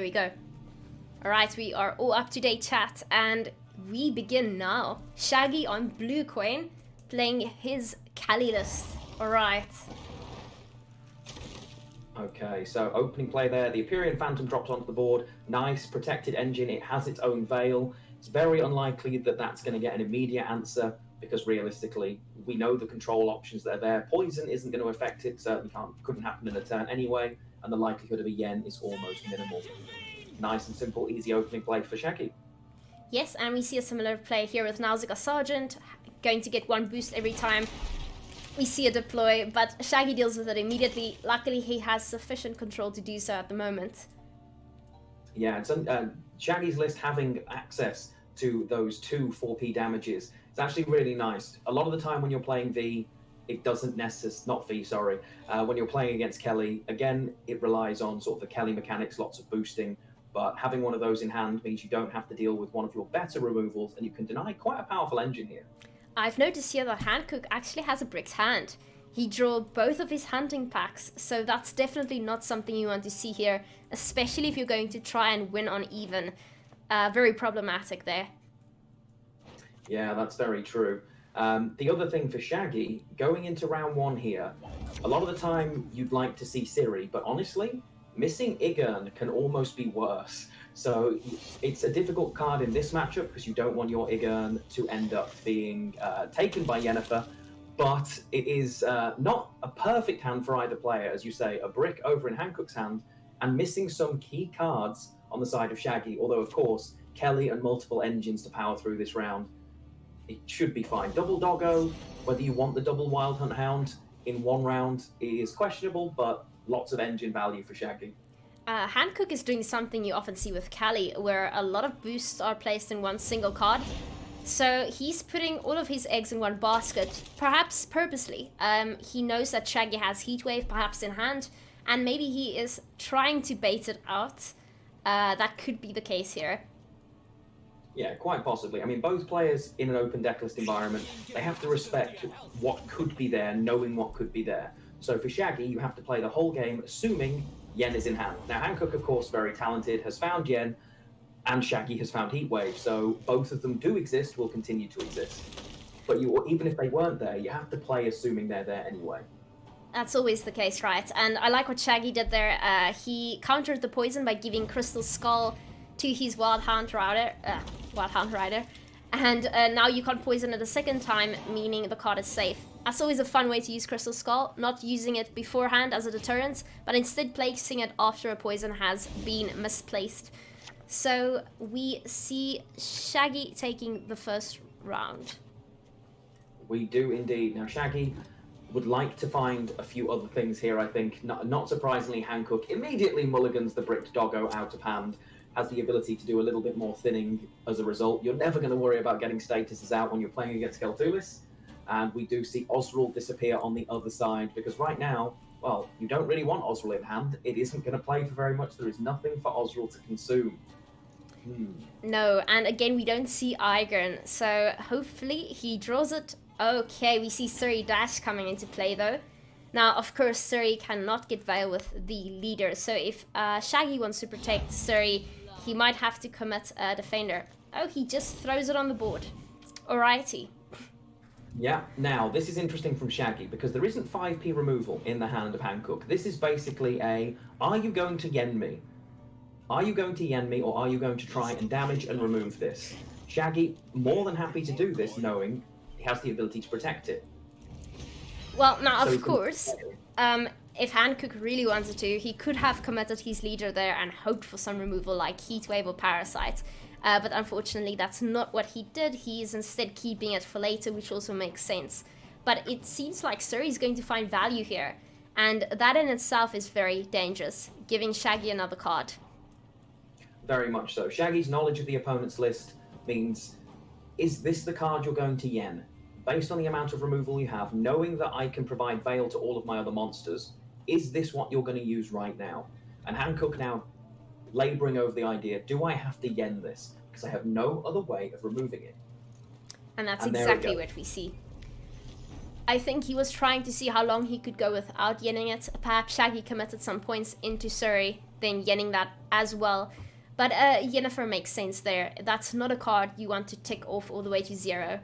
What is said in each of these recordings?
we go. Alright, we are all up to date, chat, and we begin now. Shaggy on blue coin, playing his Cali list. Alright. Okay, so opening play there. The Empyrean Phantom drops onto the board. Nice, protected engine. It has its own veil. It's very unlikely that that's going to get an immediate answer because realistically, we know the control options that are there. Poison isn't going to affect it. Certainly couldn't happen in a turn anyway, and the likelihood of a yen is almost minimal. Nice and simple, easy opening play for Shaggy. Yes, and we see a similar play here with Nausicaa Sergeant, going to get one boost every time we see a deploy, but Shaggy deals with it immediately. Luckily, he has sufficient control to do so at the moment. Yeah, Shaggy's list having access to those 2 4p damages is actually really nice. A lot of the time when you're playing V, it doesn't not V, sorry. When you're playing against Kelly, again, it relies on sort of the Kelly mechanics, lots of boosting, but having one of those in hand means you don't have to deal with one of your better removals, and you can deny quite a powerful engine here. I've noticed here that Hancook actually has a bricked hand. He drew both of his hunting packs, so that's definitely not something you want to see here, especially if you're going to try and win on even. Very problematic there. Yeah, that's very true. The other thing for Shaggy, going into round 1 here, a lot of the time you'd like to see Siri, but honestly, missing Igern can almost be worse. So it's a difficult card in this matchup because you don't want your Igern to end up being taken by Yennefer, but it is not a perfect hand for either player. As you say, a brick over in Hancook's hand and missing some key cards on the side of Shaggy, although of course, Kelly and multiple engines to power through this round. It should be fine. Double Doggo, whether you want the double Wild Hunt Hound in one round is questionable, but lots of engine value for Shaggy. Hancook is doing something you often see with Cali, where a lot of boosts are placed in one single card. So he's putting all of his eggs in one basket, perhaps purposely. He knows that Shaggy has Heatwave perhaps in hand, and maybe he is trying to bait it out. That could be the case here. Yeah, quite possibly. I mean, both players in an open decklist environment, they have to respect what could be there, knowing what could be there. So for Shaggy, you have to play the whole game assuming Yen is in hand. Now, Hancook, of course, very talented, has found Yen, and Shaggy has found Heatwave, so both of them do exist, will continue to exist. But even if they weren't there, you have to play assuming they're there anyway. That's always the case, right? And I like what Shaggy did there. He countered the poison by giving Crystal Skull to his Wild Hound Rider, and now you can't poison it a second time, meaning the card is safe. That's always a fun way to use Crystal Skull, not using it beforehand as a deterrent, but instead placing it after a poison has been misplaced. So we see Shaggy taking the first round. We do indeed. Now Shaggy would like to find a few other things here, I think. Not surprisingly, Hancook immediately mulligans the bricked Doggo out of hand, has the ability to do a little bit more thinning as a result. You're never going to worry about getting statuses out when you're playing against Keltulis. And we do see Osrul disappear on the other side, because right now, well, you don't really want Osrul in hand. It isn't going to play for very much. There is nothing for Osrul to consume. No, and again, we don't see Igern, so hopefully he draws it. Okay, we see Suri Dash coming into play, though. Now, of course, Suri cannot get Veil with the leader, so if Shaggy wants to protect Suri, he might have to commit a Defender. Oh, he just throws it on the board. Alrighty. Yeah, now, this is interesting from Shaggy, because there isn't 5p removal in the hand of Hancook. This is basically are you going to yen me? Are you going to yen me, or are you going to try and damage and remove this? Shaggy, more than happy to do this, knowing he has the ability to protect it. Well, now, of course, if Hancook really wanted to, he could have committed his leader there and hoped for some removal like Heatwave or Parasite. But unfortunately, that's not what he did. He is instead keeping it for later, which also makes sense. But it seems like Suri is going to find value here. And that in itself is very dangerous, giving Shaggy another card. Very much so. Shaggy's knowledge of the opponent's list means, is this the card you're going to yen? Based on the amount of removal you have, knowing that I can provide Veil to all of my other monsters, is this what you're going to use right now? And Hancook now labouring over the idea, do I have to yen this? Because I have no other way of removing it. And that's exactly what we see. I think he was trying to see how long he could go without yenning it. Perhaps Shaggy committed some points into Suri then yenning that as well. But Yennefer makes sense there. That's not a card you want to tick off all the way to 0.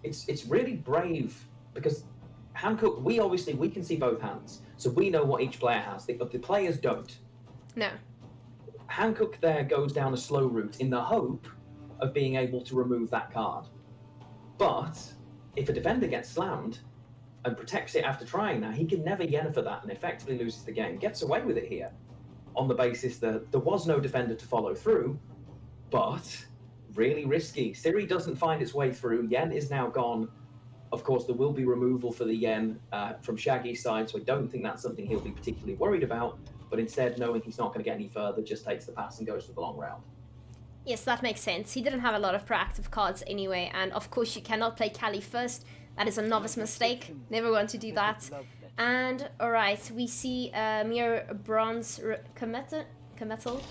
It's really brave because Hancook, we can see both hands, so we know what each player has. The players don't. No. Hancook there goes down a slow route in the hope of being able to remove that card. But if a defender gets slammed and protects it after trying that, he can never Yennefer that and effectively loses the game. Gets away with it here on the basis that there was no defender to follow through, but really risky. Ciri doesn't find its way through. Yen is now gone. Of course, there will be removal for the Yen from Shaggy's side, so I don't think that's something he'll be particularly worried about. But instead, knowing he's not going to get any further, just takes the pass and goes for the long round. Yes, that makes sense. He didn't have a lot of proactive cards anyway, and of course you cannot play Callie first. That is a novice mistake. Never want to do that. And, alright, we see mere bronze commetal.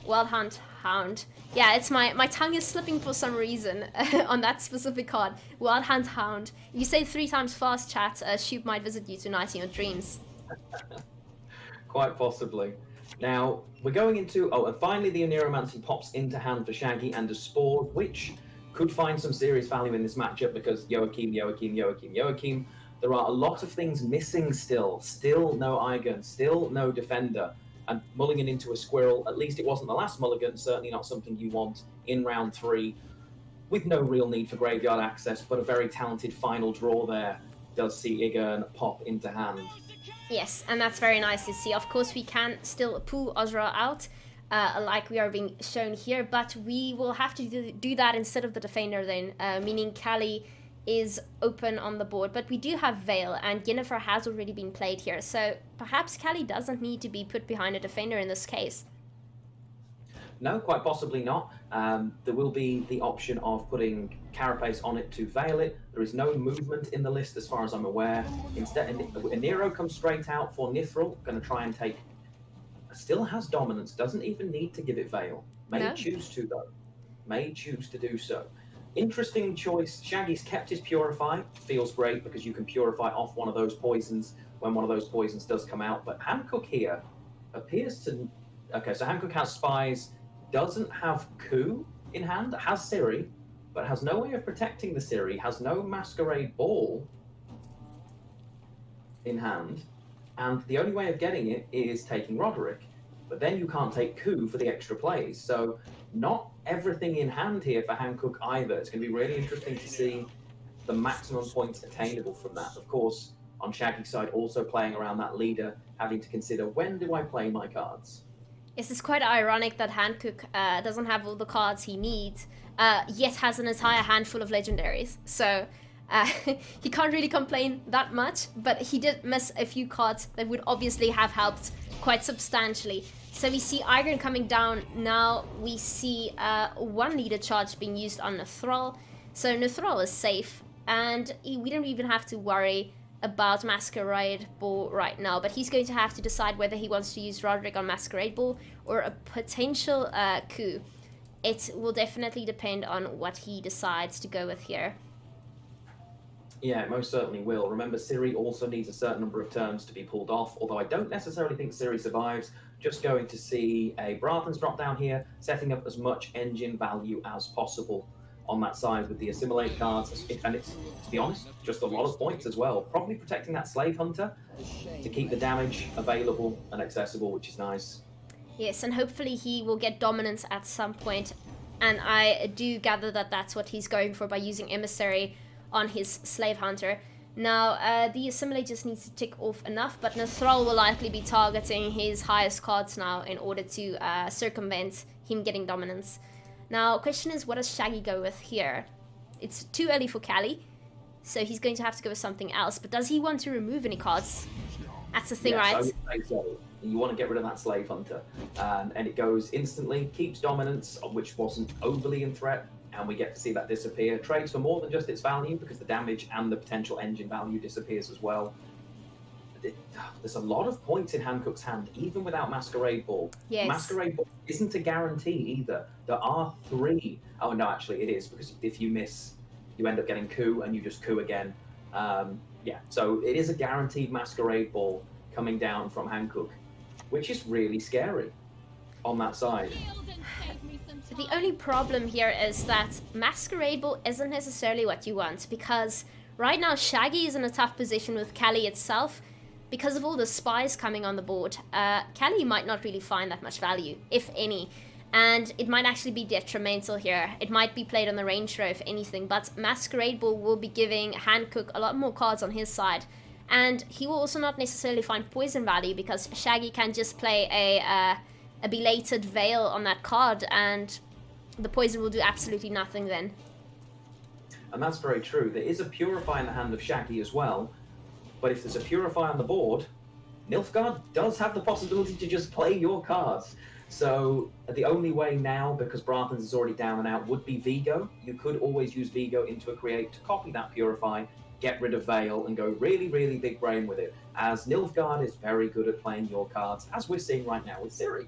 Wild Hunt Hound. Yeah, it's my tongue is slipping for some reason on that specific card. Wild Hunt Hound. You say 3 times fast, chat. Shoop might visit you tonight in your dreams. Quite possibly. Now, we're going into... Oh, and finally the Oneromancy pops into hand for Shaggy and a Spore, which could find some serious value in this matchup because Joachim. There are a lot of things missing still. Still no Eigen, still no defender. And mulligan into a Squirrel, at least it wasn't the last mulligan, certainly not something you want in round 3, with no real need for graveyard access, but a very talented final draw there does see Igern pop into hand. Yes, and that's very nice to see. Of course, we can still pull Ozra out, like we are being shown here, but we will have to do that instead of the defender then, meaning Callie is open on the board. But we do have Veil, and Yennefer has already been played here, so perhaps Callie doesn't need to be put behind a defender in this case. No, quite possibly not. There will be the option of putting Carapace on it to veil it. There is no movement in the list as far as I'm aware. Instead, Nero comes straight out for Nithril, going to try and take... Still has dominance, doesn't even need to give it veil. May choose to, though. May choose to do so. Interesting choice. Shaggy's kept his Purify. Feels great because you can purify off one of those poisons when one of those poisons does come out. But Hancook here appears to... Okay, so Hancook has Spies, doesn't have Coup in hand, has Ciri, but has no way of protecting the Ciri, has no Masquerade Ball in hand, and the only way of getting it is taking Roderick. But then you can't take Coup for the extra plays, so not everything in hand here for Hancook either. It's going to be really interesting to see the maximum points attainable from that. Of course, on Shaggy's side, also playing around that leader, having to consider, when do I play my cards? Yes, it's quite ironic that Hancook doesn't have all the cards he needs, yet has an entire handful of legendaries. So he can't really complain that much, but he did miss a few cards that would obviously have helped quite substantially. So we see Eigen coming down. Now we see 1 leader charge being used on Nithril. So Nithril is safe, and we don't even have to worry about Masquerade Ball right now, but he's going to have to decide whether he wants to use Roderick on Masquerade Ball or a potential Coup. It will definitely depend on what he decides to go with here. Yeah, it most certainly will. Remember, Ciri also needs a certain number of turns to be pulled off, although I don't necessarily think Ciri survives. Just going to see a Brathan's drop down here, setting up as much engine value as possible on that side with the Assimilate cards, and it's, to be honest, just a lot of points as well. Probably protecting that Slave Hunter to keep the damage available and accessible, which is nice. Yes, and hopefully he will get dominance at some point, and I do gather that that's what he's going for by using Emissary on his Slave Hunter. Now, the Assimilate just needs to tick off enough, but Nithril will likely be targeting his highest cards now in order to circumvent him getting dominance. Now, question is, what does Shaggy go with here? It's too early for Callie, so he's going to have to go with something else. But does he want to remove any cards? That's the thing, right? I would say so. You want to get rid of that Slave Hunter. And it goes instantly, keeps dominance, which wasn't overly in threat, and we get to see that disappear. Trades for more than just its value, because the damage and the potential engine value disappears as well. There's a lot of points in Hancook's hand, even without Masquerade Ball. Yes. Masquerade Ball isn't a guarantee either. There are 3. Oh, no, actually, it is, because if you miss, you end up getting Coup, and you just Coup again. Yeah, so it is a guaranteed Masquerade Ball coming down from Hancook. which is really scary on that side. The only problem here is that Masquerade Ball isn't necessarily what you want, because right now Shaggy is in a tough position with Callie itself. Because of all the spies coming on the board, Callie might not really find that much value, if any. And it might actually be detrimental here. It might be played on the range row, if anything. But Masquerade Ball will be giving Hancook a lot more cards on his side. And he will also not necessarily find poison value, because Shaggy can just play a belated Veil on that card, and the poison will do absolutely nothing then. And that's very true. There is a Purify in the hand of Shaggy as well. But if there's a Purify on the board, Nilfgaard does have the possibility to just play your cards. So the only way now, because Brathens is already down and out, would be Vigo. You could always use Vigo into a create to copy that Purify, get rid of Veil, and go really, really big brain with it, as Nilfgaard is very good at playing your cards, as we're seeing right now with Ciri.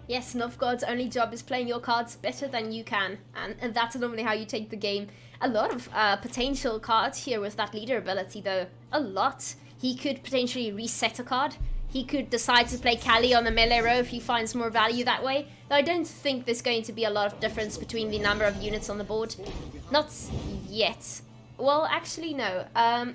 Yes, Nilfgaard's only job is playing your cards better than you can, and that's normally how you take the game. A lot of potential cards here with that leader ability, though. A lot. He could potentially reset a card. He could decide to play Callie on the melee row if he finds more value that way. Though I don't think there's going to be a lot of difference between the number of units on the board. Not yet. Well, actually, no.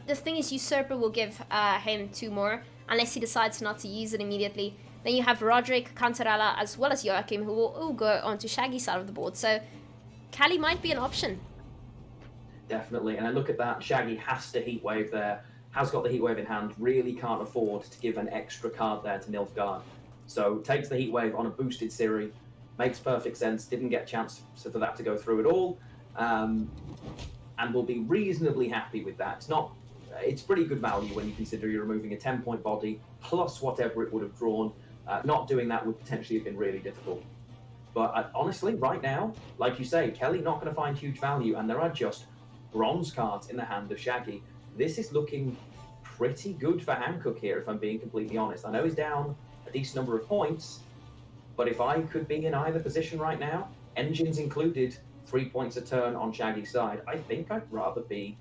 The thing is, Usurper will give him 2 more, unless he decides not to use it immediately. Then you have Roderick, Cantarella, as well as Joachim, who will all go onto Shaggy's side of the board. So, Callie might be an option. Definitely, and I look at that, Shaggy has to Heatwave there, has got the Heatwave in hand, really can't afford to give an extra card there to Nilfgaard. So takes the Heatwave on a boosted Ciri, makes perfect sense, didn't get a chance for that to go through at all, and will be reasonably happy with that. It's pretty good value when you consider you're removing a 10-point body, plus whatever it would have drawn. Not doing that would potentially have been really difficult. But honestly, right now, like you say, Kelly not going to find huge value, and there are just bronze cards in the hand of Shaggy. This is looking pretty good for Hancook here, if I'm being completely honest. I know he's down a decent number of points, but if I could be in either position right now, engines included, 3 points a turn on Shaggy's side, I think I'd rather be...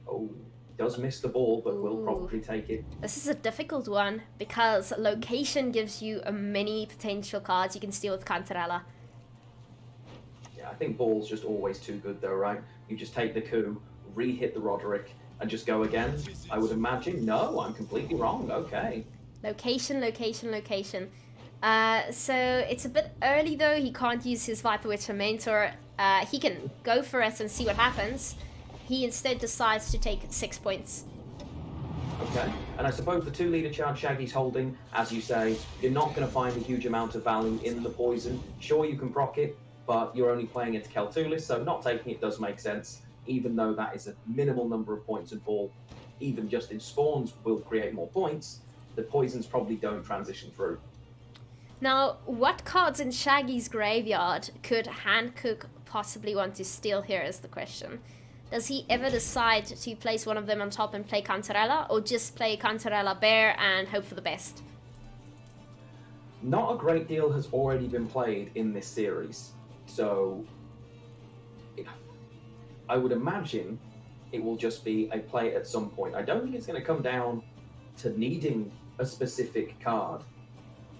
Oh, does miss the ball, but will probably take it. This is a difficult one, because location gives you many potential cards you can steal with Cantarella. Yeah, I think ball's just always too good though, right? You just take the coup, re-hit the Roderick, and just go again, I would imagine. No, I'm completely wrong. Okay. Location. So it's a bit early though. He can't use his Viper Witch for Mentor. He can go for it and see what happens. He instead decides to take 6 points. Okay, and I suppose the 2 leader charge Shaggy's holding, as you say, you're not going to find a huge amount of value in the poison. Sure, you can proc it, but you're only playing into Keltulis, so not taking it does make sense, even though that is a minimal number of points in ball. Even just in spawns will create more points. The poisons probably don't transition through. Now, what cards in Shaggy's graveyard could Hancook possibly want to steal here is the question. Does he ever decide to place one of them on top and play Cantarella, or just play Cantarella Bear and hope for the best? Not a great deal has already been played in this series, so I would imagine it will just be a play at some point. I don't think it's going to come down to needing a specific card.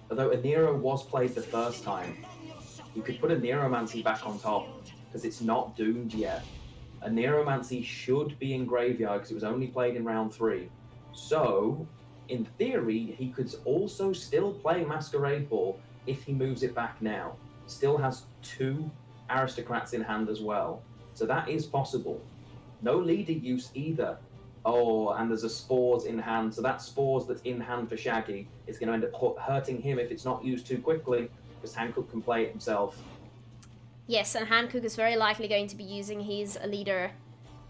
Although a Nero was played the first time, you could put a Neromancy back on top, because it's not doomed yet. A Neromancy should be in graveyard because it was only played in round 3. So, in theory, he could also still play Masquerade Ball if he moves it back now. Still has 2 Aristocrats in hand as well. So that is possible. No leader use either. Oh, and there's a Spores in hand. So that Spores that's in hand for Shaggy is going to end up hurting him if it's not used too quickly, because Hancook can play it himself. Yes, and Hancook is very likely going to be using his leader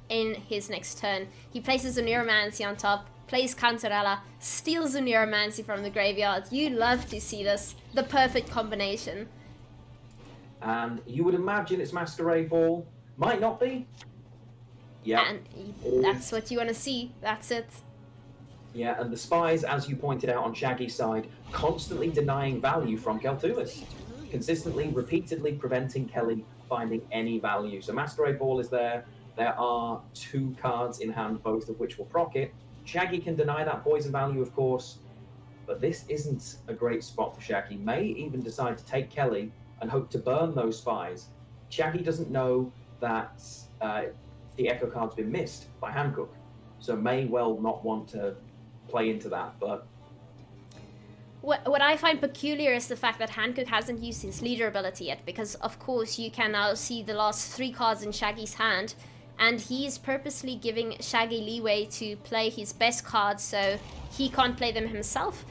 in his next turn. He places a Neuromancy on top, plays Cantarella, steals a Neuromancy from the graveyard. You love to see this. The perfect combination. And you would imagine it's Masquerade Ball. Might not be. Yeah. And that's what you want to see. That's it. Yeah, and the spies, as you pointed out on Shaggy's side, constantly denying value from Keltulis. Consistently, repeatedly preventing Kelly finding any value. So Masquerade Ball is there. There are 2 cards in hand, both of which will proc it. Shaggy can deny that poison value, of course. But this isn't a great spot for Shaggy. May even decide to take Kelly and hope to burn those spies. Shaggy doesn't know that the Echo card's been missed by Hancook, so may well not want to play into that, but... What I find peculiar is the fact that Hancook hasn't used his leader ability yet, because of course you can now see the last 3 cards in Shaggy's hand, and he's purposely giving Shaggy leeway to play his best cards so he can't play them himself.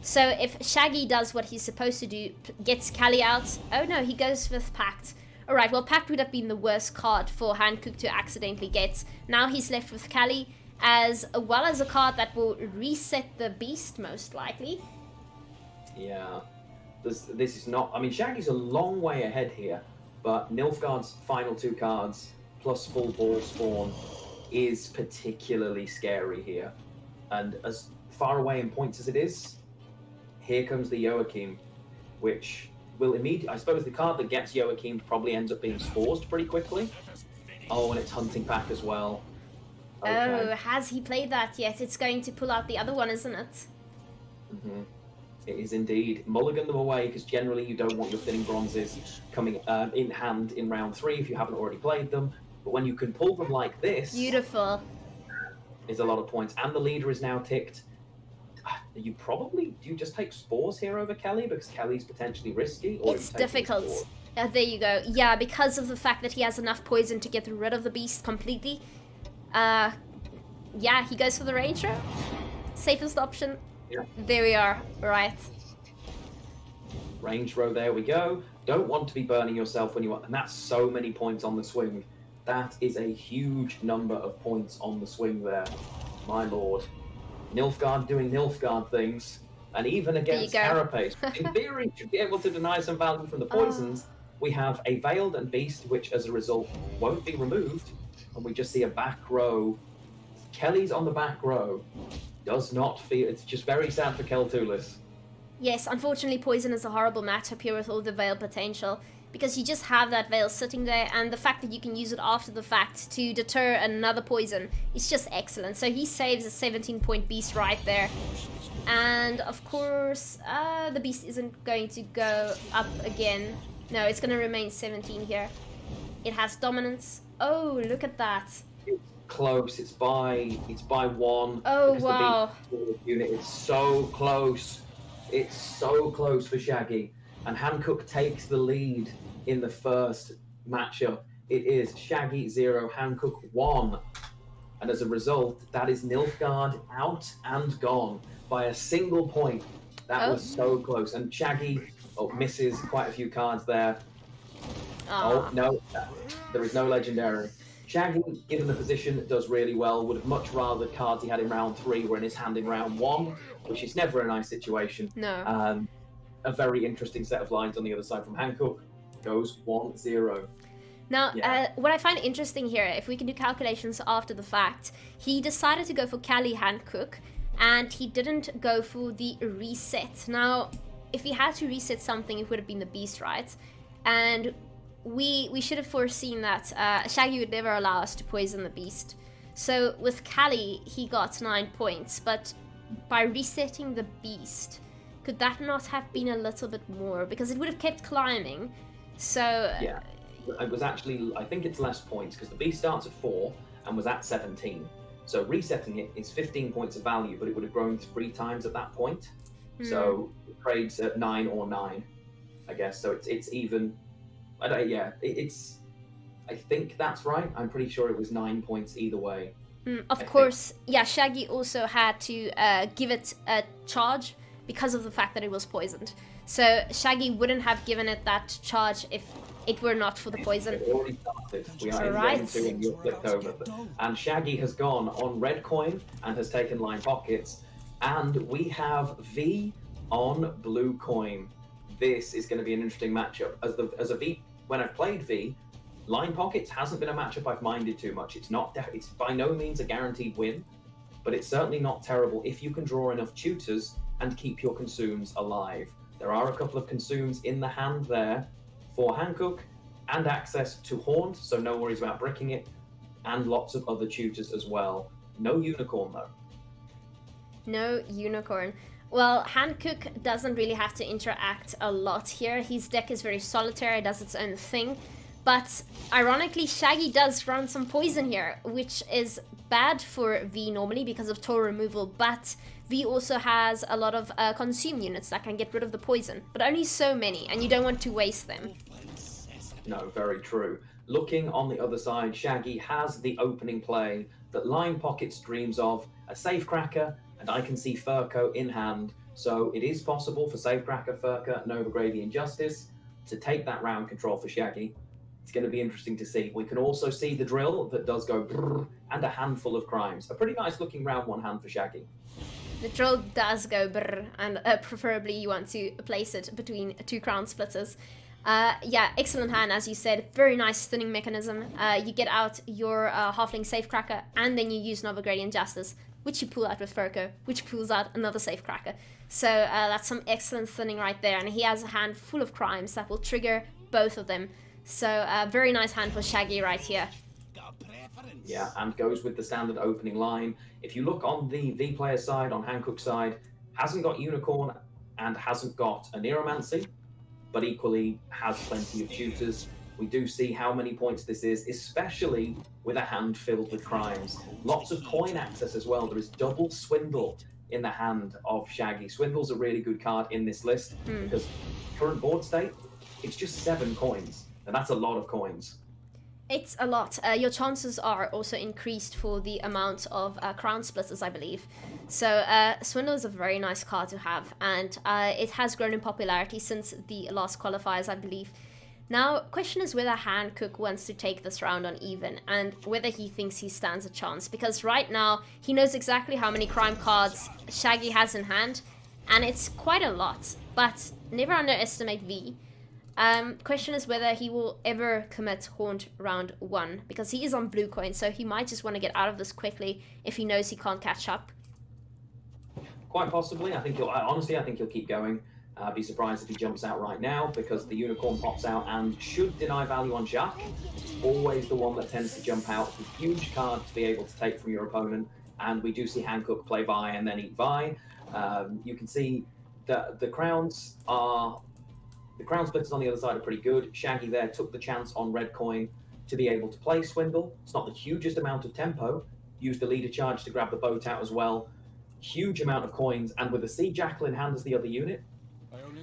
So if Shaggy does what he's supposed to do, gets Callie out, oh no, he goes with Pact. Alright, well Pact would have been the worst card for Hancook to accidentally get. Now he's left with Callie, as well as a card that will reset the beast most likely. Yeah, this is not... I mean, Shaggy's a long way ahead here, but Nilfgaard's final 2 cards plus full ball spawn is particularly scary here. And as far away in points as it is, here comes the Joachim, which will immediately... I suppose the card that gets Joachim probably ends up being Spores pretty quickly. Oh, and it's Hunting Pack as well. Okay. Oh, has he played that yet? It's going to pull out the other one, isn't it? Mm-hmm. It is indeed. Mulligan them away, because generally you don't want your thinning bronzes coming in hand in round 3 if you haven't already played them. But when you can pull them like this... Beautiful. ...is a lot of points. And the leader is now ticked. You probably... Do you just take Spores here over Kelly, because Kelly's potentially risky? Or it's difficult. There you go. Yeah, because of the fact that he has enough poison to get rid of the beast completely. Yeah, he goes for the Ranger. Safest option. Yeah. There we are. Right. Range row, there we go. Don't want to be burning yourself when you want... And that's so many points on the swing. That is a huge number of points on the swing there. My lord. Nilfgaard doing Nilfgaard things. And even against Carapace, in theory, should be able to deny some value from the poisons. We have a Veiled and Beast, which as a result won't be removed. And we just see a back row. Kelly's on the back row. Does not feel... It's just very sad for Keltulis. Yes, unfortunately Poison is a horrible matchup here with all the Veil potential, because you just have that Veil sitting there, and the fact that you can use it after the fact to deter another Poison is just excellent. So he saves a 17-point Beast right there. And of course, the Beast isn't going to go up again. No, it's going to remain 17 here. It has Dominance. Oh, look at that. Close. It's by 1. Oh wow! Unit. It's so close. It's so close for Shaggy, and Hancook takes the lead in the first matchup. It is Shaggy 0, Hancook 1, and as a result, that is Nilfgaard out and gone by a single point. That was so close, and Shaggy misses quite a few cards there. Oh no, there is no legendary. Shaggy, given the position, does really well. Would have much rather cards he had in round 3 were in his hand in round 1, which is never a nice situation. No. A very interesting set of lines on the other side from Hancook. Goes 1-0. Now, what I find interesting here, if we can do calculations after the fact, he decided to go for Callie Hancook, and he didn't go for the reset. Now, if he had to reset something, it would have been the Beast, right? And we should have foreseen that Shaggy would never allow us to poison the Beast. So with Callie, he got 9 points, but by resetting the Beast, could that not have been a little bit more? Because it would have kept climbing. So yeah, it was actually, I think it's less points, because the Beast starts at 4 and was at 17. So resetting it is 15 points of value, but it would have grown 3 times at that point. So it trades at 9 or 9, I guess. So it's even. It's. I think that's right. I'm pretty sure it was 9 points either way. Of course, yeah. Shaggy also had to give it a charge because of the fact that it was poisoned. So Shaggy wouldn't have given it that charge if it were not for the poison. It already started. We are in game 2 and you're flipped over. And Shaggy has gone on red coin and has taken line pockets. And we have V on blue coin. This is going to be an interesting matchup. As a V, when I've played V, line pockets hasn't been a matchup I've minded too much. It's by no means a guaranteed win, but it's certainly not terrible if you can draw enough tutors and keep your consumes alive. There are a couple of consumes in the hand there for Hancook, and access to Haunt, so no worries about bricking it, and lots of other tutors as well. No unicorn though. No unicorn. Well, Hancook doesn't really have to interact a lot here. His deck is very solitary, does its own thing. But ironically, Shaggy does run some poison here, which is bad for V normally because of toll removal, but V also has a lot of consume units that can get rid of the poison, but only so many, and you don't want to waste them. No, very true. Looking on the other side, Shaggy has the opening play that Line Pockets dreams of, a Safecracker, and I can see Furco in hand, so it is possible for Safecracker, Furco, and Overgrady Injustice to take that round control for Shaggy. It's going to be interesting to see. We can also see the drill that does go brrr, and a handful of crimes. A pretty nice looking round one hand for Shaggy. The drill does go brrr, and preferably you want to place it between two crown splitters. Yeah, excellent hand, as you said. Very nice thinning mechanism. You get out your Halfling Safecracker, and then you use Nova Gradient Justice, which you pull out with Furco, which pulls out another Safecracker. So that's some excellent thinning right there, and he has a hand full of crimes that will trigger both of them. So very nice hand for Shaggy right here. Yeah, and goes with the standard opening line. If you look on the V player side, on Hancook's side, hasn't got Unicorn and hasn't got a Neuromancy, but equally has plenty of tutors. We do see how many points this is, especially with a hand filled with crimes. Lots of coin access as well. There is double Swindle in the hand of Shaggy. Swindle's a really good card in this list because current board state, it's just 7 coins, and that's a lot of coins. It's a lot. Your chances are also increased for the amount of crown splitters, I believe. So Swindle is a very nice card to have, and it has grown in popularity since the last qualifiers, I believe. Now, question is whether Hancook wants to take this round on even, and whether he thinks he stands a chance, because right now he knows exactly how many crime cards Shaggy has in hand, and it's quite a lot, but never underestimate V. Question is whether he will ever commit Haunt round 1, because he is on blue coin, so he might just want to get out of this quickly if he knows he can't catch up. Quite possibly. I think honestly, I think he'll keep going. I'd be surprised if he jumps out right now, because the Unicorn pops out and should deny value on Jack. It's always the one that tends to jump out. It's a huge card to be able to take from your opponent, and we do see Hancook play Vi and then eat Vi. You can see that the crowns are... The crown splitters on the other side are pretty good. Shaggy there took the chance on red coin to be able to play Swindle. It's not the hugest amount of tempo. Used the leader charge to grab the boat out as well. Huge amount of coins, and with the Sea Jackal in hand as the other unit,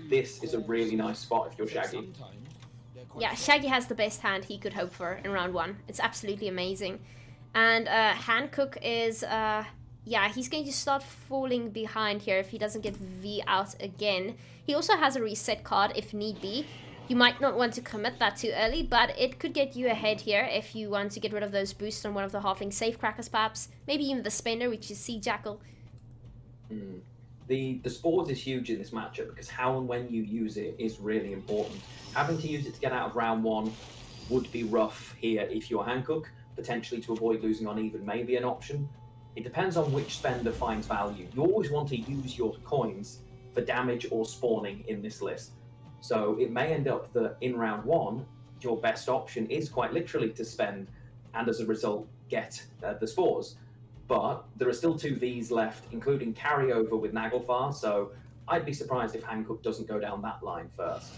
this is a really nice spot if you're Shaggy. Yeah, Shaggy has the best hand he could hope for in round 1. It's absolutely amazing. And Hancook is... yeah, he's going to start falling behind here if he doesn't get V out again. He also has a reset card if need be. You might not want to commit that too early, but it could get you ahead here if you want to get rid of those boosts on one of the Halfling Safecrackers perhaps. Maybe even the Spender, which is Sea Jackal. The Spores is huge in this matchup because how and when you use it is really important. Having to use it to get out of round 1 would be rough here if you're Hancook. Potentially to avoid losing on even may be an option. It depends on which spender finds value. You always want to use your coins for damage or spawning in this list. So it may end up that in round 1, your best option is quite literally to spend and as a result get the spores. But there are still 2 Vs left, including carryover with Naglfar, so I'd be surprised if Hancook doesn't go down that line first.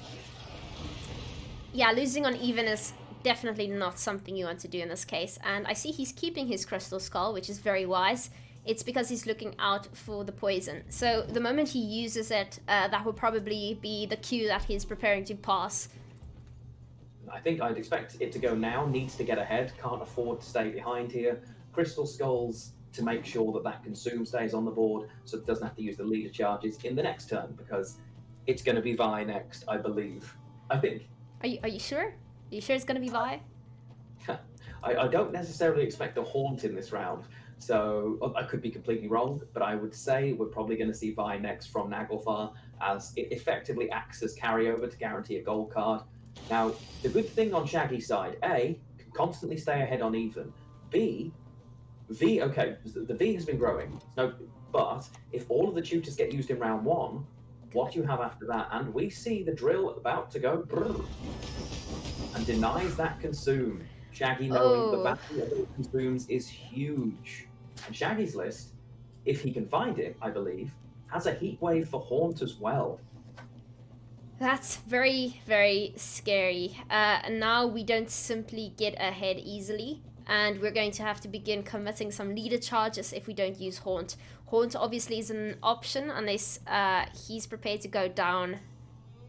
Yeah, losing on even is definitely not something you want to do in this case, and I see he's keeping his Crystal Skull, which is very wise. It's because he's looking out for the poison. So the moment he uses it, that will probably be the cue that he's preparing to pass. I think I'd expect it to go now, needs to get ahead, can't afford to stay behind here. Crystal Skulls to make sure that that consume stays on the board, so it doesn't have to use the leader charges in the next turn, because it's going to be Vi next, I believe. I think. Are you sure? Are you sure it's going to be Vi? I don't necessarily expect a Haunt in this round, so I could be completely wrong, but I would say we're probably going to see Vi next from Naglfar, as it effectively acts as carryover to guarantee a gold card. Now, the good thing on Shaggy's side, A, can constantly stay ahead on even. B, V, okay, the V has been growing, but if all of the tutors get used in round 1, what do you have after that? And we see the drill about to go brrr, and denies that consume. Shaggy knowing the value of those consumes is huge. And Shaggy's list, if he can find it, I believe, has a heat wave for Haunt as well. That's very, very scary. And now we don't simply get ahead easily, and we're going to have to begin committing some leader charges if we don't use Haunt. Haunt obviously is an option unless he's prepared to go down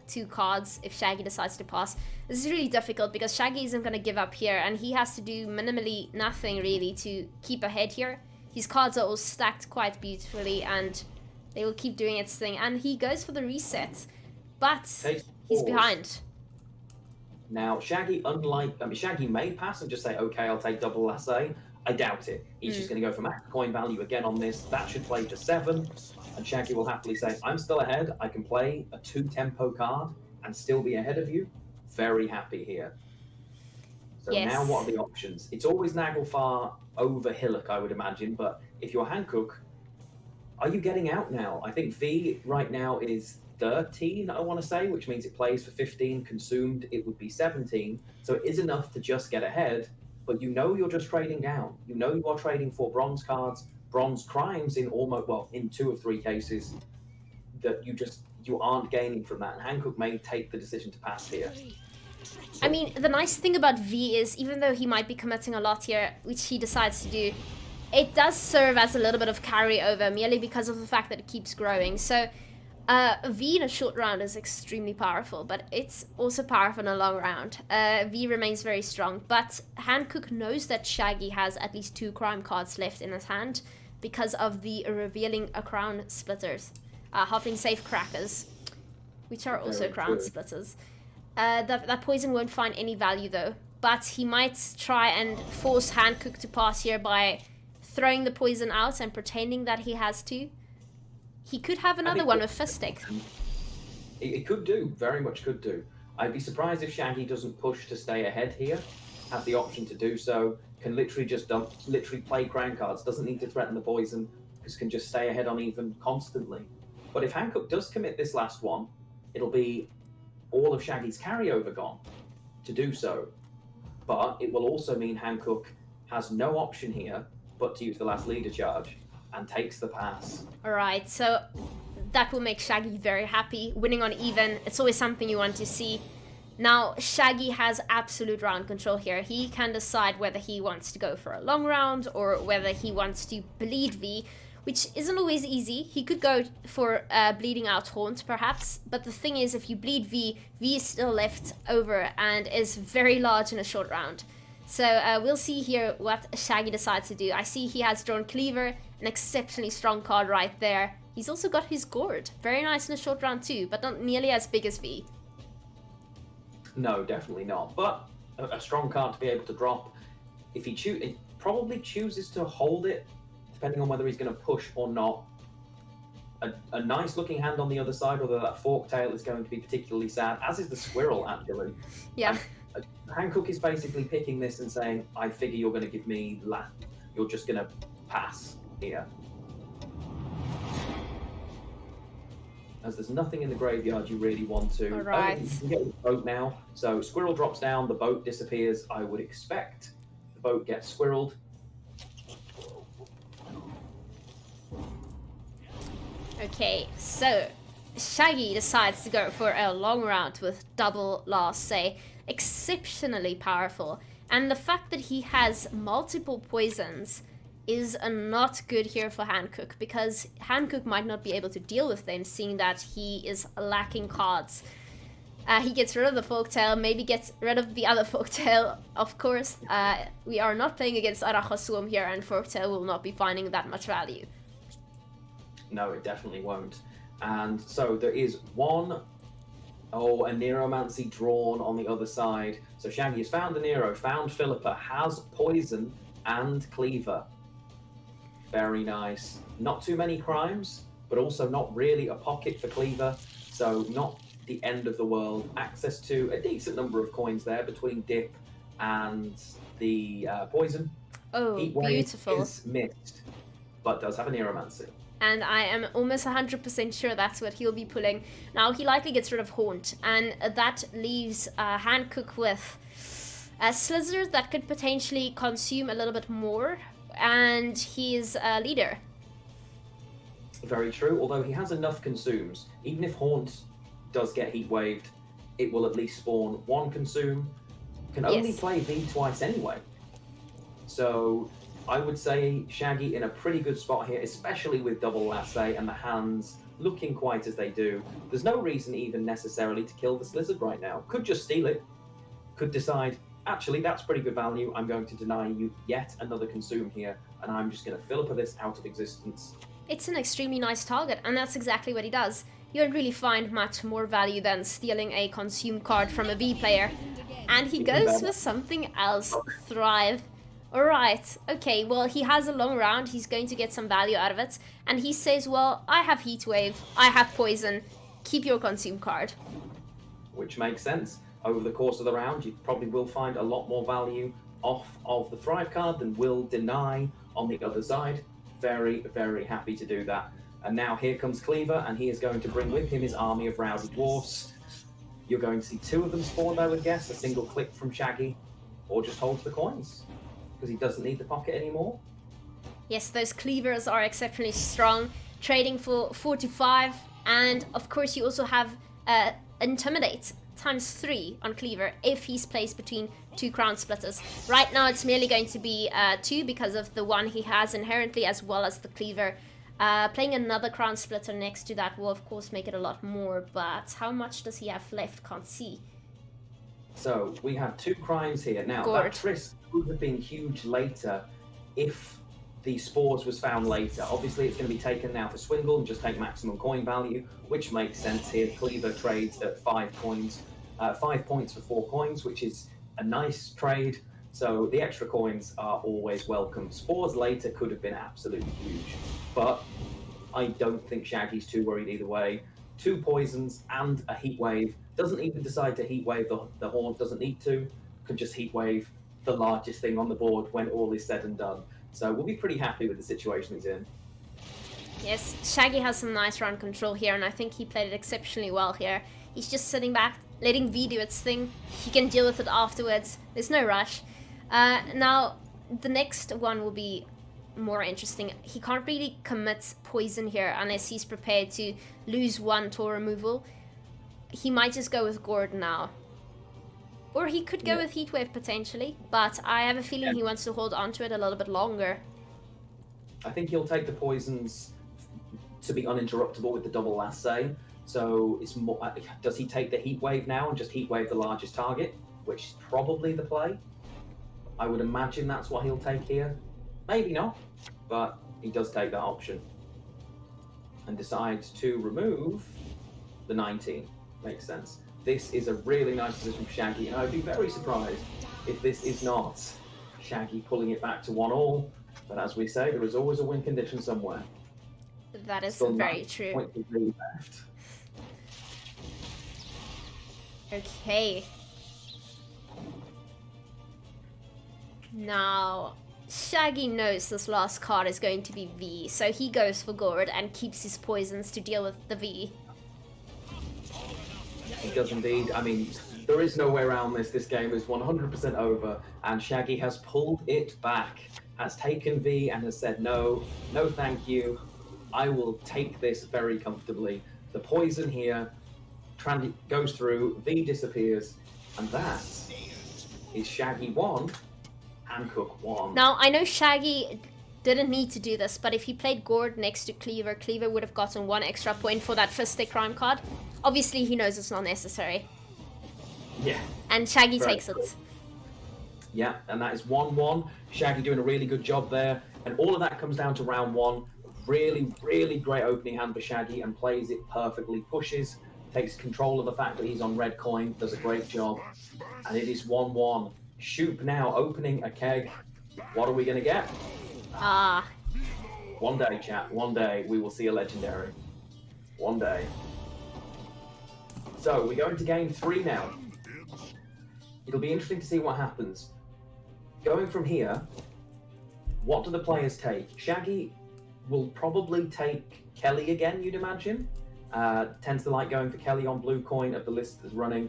2 cards if Shaggy decides to pass. This is really difficult because Shaggy isn't going to give up here, and he has to do minimally nothing really to keep ahead here. His cards are all stacked quite beautifully, and they will keep doing its thing. And he goes for the reset, but he's behind. Now, Shaggy, Shaggy may pass and just say, okay, I'll take double lasso. I doubt it. He's just going to go for max coin value again on this. That should play to 7. And Shaggy will happily say, I'm still ahead. I can play a 2 tempo card and still be ahead of you. Very happy here. So now what are the options? It's always Naglfar over Hillock, I would imagine. But if you're Hancook, are you getting out now? I think V right now is 13, I want to say, which means it plays for 15. Consumed, it would be 17. So it is enough to just get ahead. But you know you're just trading down. You know you are trading for bronze cards, bronze crimes in almost, well, in 2 of 3 cases, that you aren't gaining from that. And Hancook may take the decision to pass here. I mean, the nice thing about V is, even though he might be committing a lot here, which he decides to do, it does serve as a little bit of carryover, merely because of the fact that it keeps growing. So V in a short round is extremely powerful, but it's also powerful in a long round. V remains very strong, but Hancook knows that Shaggy has at least 2 crime cards left in his hand because of the revealing a crown splitters, Halfling safe crackers, which are also crown splitters. That poison won't find any value though, but he might try and force Hancook to pass here by throwing the poison out and pretending that he has to. He could have another one with Fistic. It could do, very much could do. I'd be surprised if Shaggy doesn't push to stay ahead here. Has the option to do so. Can literally just literally play crown cards. Doesn't need to threaten the poison, because can just stay ahead on even constantly. But if Hancook does commit this last one, it'll be all of Shaggy's carryover gone to do so. But it will also mean Hancook has no option here but to use the last leader charge, and takes the pass. Alright, so that will make Shaggy very happy. Winning on even, it's always something you want to see. Now, Shaggy has absolute round control here. He can decide whether he wants to go for a long round or whether he wants to bleed V, which isn't always easy. He could go for bleeding out Haunt, perhaps. But the thing is, if you bleed V, V is still left over and is very large in a short round. So we'll see here what Shaggy decides to do. I see he has drawn Cleaver, an exceptionally strong card right there. He's also got his Gourd. Very nice in a short round too, but not nearly as big as V. No, definitely not. But a strong card to be able to drop. If he probably chooses to hold it, depending on whether he's going to push or not. A nice looking hand on the other side, although that Forktail is going to be particularly sad, as is the Squirrel, actually. Yeah. Hancook is basically picking this and saying, I figure you're going to give me you're just going to pass here. As there's nothing in the graveyard you really want to. All right. You can get the boat now. So Squirrel drops down, the boat disappears. I would expect the boat gets squirreled. Okay, so Shaggy decides to go for a long round with double last say. Exceptionally powerful, and the fact that he has multiple poisons is not good here for Hancook, because Hancook might not be able to deal with them, seeing that he is lacking cards. He gets rid of the Folktail, maybe gets rid of the other Folktail, of course. We are not playing against Arachaswom here, and Folktail will not be finding that much value. No, it definitely won't. And so there is a Neuromancy drawn on the other side. So Shaggy has found a Nero, found Philippa, has Poison and Cleaver. Very nice. Not too many crimes, but also not really a pocket for Cleaver. So not the end of the world. Access to a decent number of coins there between Dip and the Poison. Oh, beautiful. Is missed, but does have a Neuromancy. And I am almost 100% sure that's what he'll be pulling. Now, he likely gets rid of Haunt, and that leaves Hancook with Slizzers that could potentially consume a little bit more, and he is a leader. very true, although he has enough consumes. Even if Haunt does get heat waved, it will at least spawn one consume. Can only play V twice anyway. So I would say Shaggy in a pretty good spot here, especially with double lasso and the hands looking quite as they do. There's no reason even necessarily to kill this lizard right now. Could just steal it. Could decide, actually, that's pretty good value. I'm going to deny you yet another consume here, and I'm just going to Philippa this out of existence. It's an extremely nice target, and that's exactly what he does. You don't really find much more value than stealing a consume card from a V player. And he goes with something else. Thrive. Alright, okay, well, he has a long round, he's going to get some value out of it, and he says, well, I have Heat Wave, I have Poison, keep your consume card. Which makes sense. Over the course of the round, you probably will find a lot more value off of the Thrive card than will Deny on the other side. Very, very happy to do that. And now here comes Cleaver, and he is going to bring with him his army of rowdy dwarfs. You're going to see two of them spawned, I would guess, a single click from Shaggy, or just holds the coins, because he doesn't need the pocket anymore. Yes, those Cleavers are exceptionally strong, trading for 4 to 5, and of course you also have Intimidate ×3 on Cleaver if he's placed between two Crown Splitters. Right now it's merely going to be 2 because of the one he has inherently, as well as the Cleaver. Playing another Crown Splitter next to that will of course make it a lot more, but how much does he have left? Can't see. So we have two crimes here. Now, that risk would have been huge later if the Spores was found later. Obviously, it's going to be taken now for Swindle and just take maximum coin value, which makes sense here. Cleaver trades at 5 coins, 5 points for 4 coins, which is a nice trade. So the extra coins are always welcome. Spores later could have been absolutely huge, but I don't think Shaggy's too worried either way. 2 poisons and a heat wave. Doesn't even decide to heat wave the Haunt, doesn't need to. Could just heat wave the largest thing on the board when all is said and done. So we'll be pretty happy with the situation he's in. Yes, Shaggy has some nice round control here, and I think he played it exceptionally well here. He's just sitting back, letting V do its thing. He can deal with it afterwards. There's no rush. Now, the next one will be more interesting. He can't really commit poison here unless he's prepared to lose 1 Tor removal. He might just go with Gord now. Or he could go with Heatwave potentially, but I have a feeling he wants to hold on to it a little bit longer. I think he'll take the poisons to be uninterruptible with the double lasso. So it's more, does he take the heat wave now and just heat wave the largest target, which is probably the play? I would imagine that's what he'll take here. Maybe not, but he does take that option and decides to remove the 19. Makes sense. This is a really nice position for Shaggy, and I'd be very surprised if this is not Shaggy pulling it back to 1-1. But as we say, there is always a win condition somewhere. That is Still very true. Really left. Okay. Now, Shaggy knows this last card is going to be V, so he goes for Gord and keeps his poisons to deal with the V. He does indeed. I mean, there is no way around this. This game is 100% over, and Shaggy has pulled it back, has taken V and has said, no thank you. I will take this very comfortably. The poison here goes through, V disappears, and that is Shaggy 1, Hancook 1. Now, I know Shaggy didn't need to do this, but if he played Gord next to Cleaver, Cleaver would have gotten 1 extra point for that Fistic Crime card. Obviously, he knows it's not necessary. Yeah. And Shaggy takes it. Yeah, and that is 1-1. Shaggy doing a really good job there. And all of that comes down to round 1. Really, really great opening hand for Shaggy and plays it perfectly. Pushes, takes control of the fact that he's on red coin, does a great job. And it is 1-1. Shoop now opening a keg. What are we going to get? One day, chat. One day we will see a legendary. One day. So we go into game 3 now. It'll be interesting to see what happens. Going from here, what do the players take? Shaggy will probably take Kelly again, you'd imagine. Tends to like going for Kelly on blue coin of the list that's running.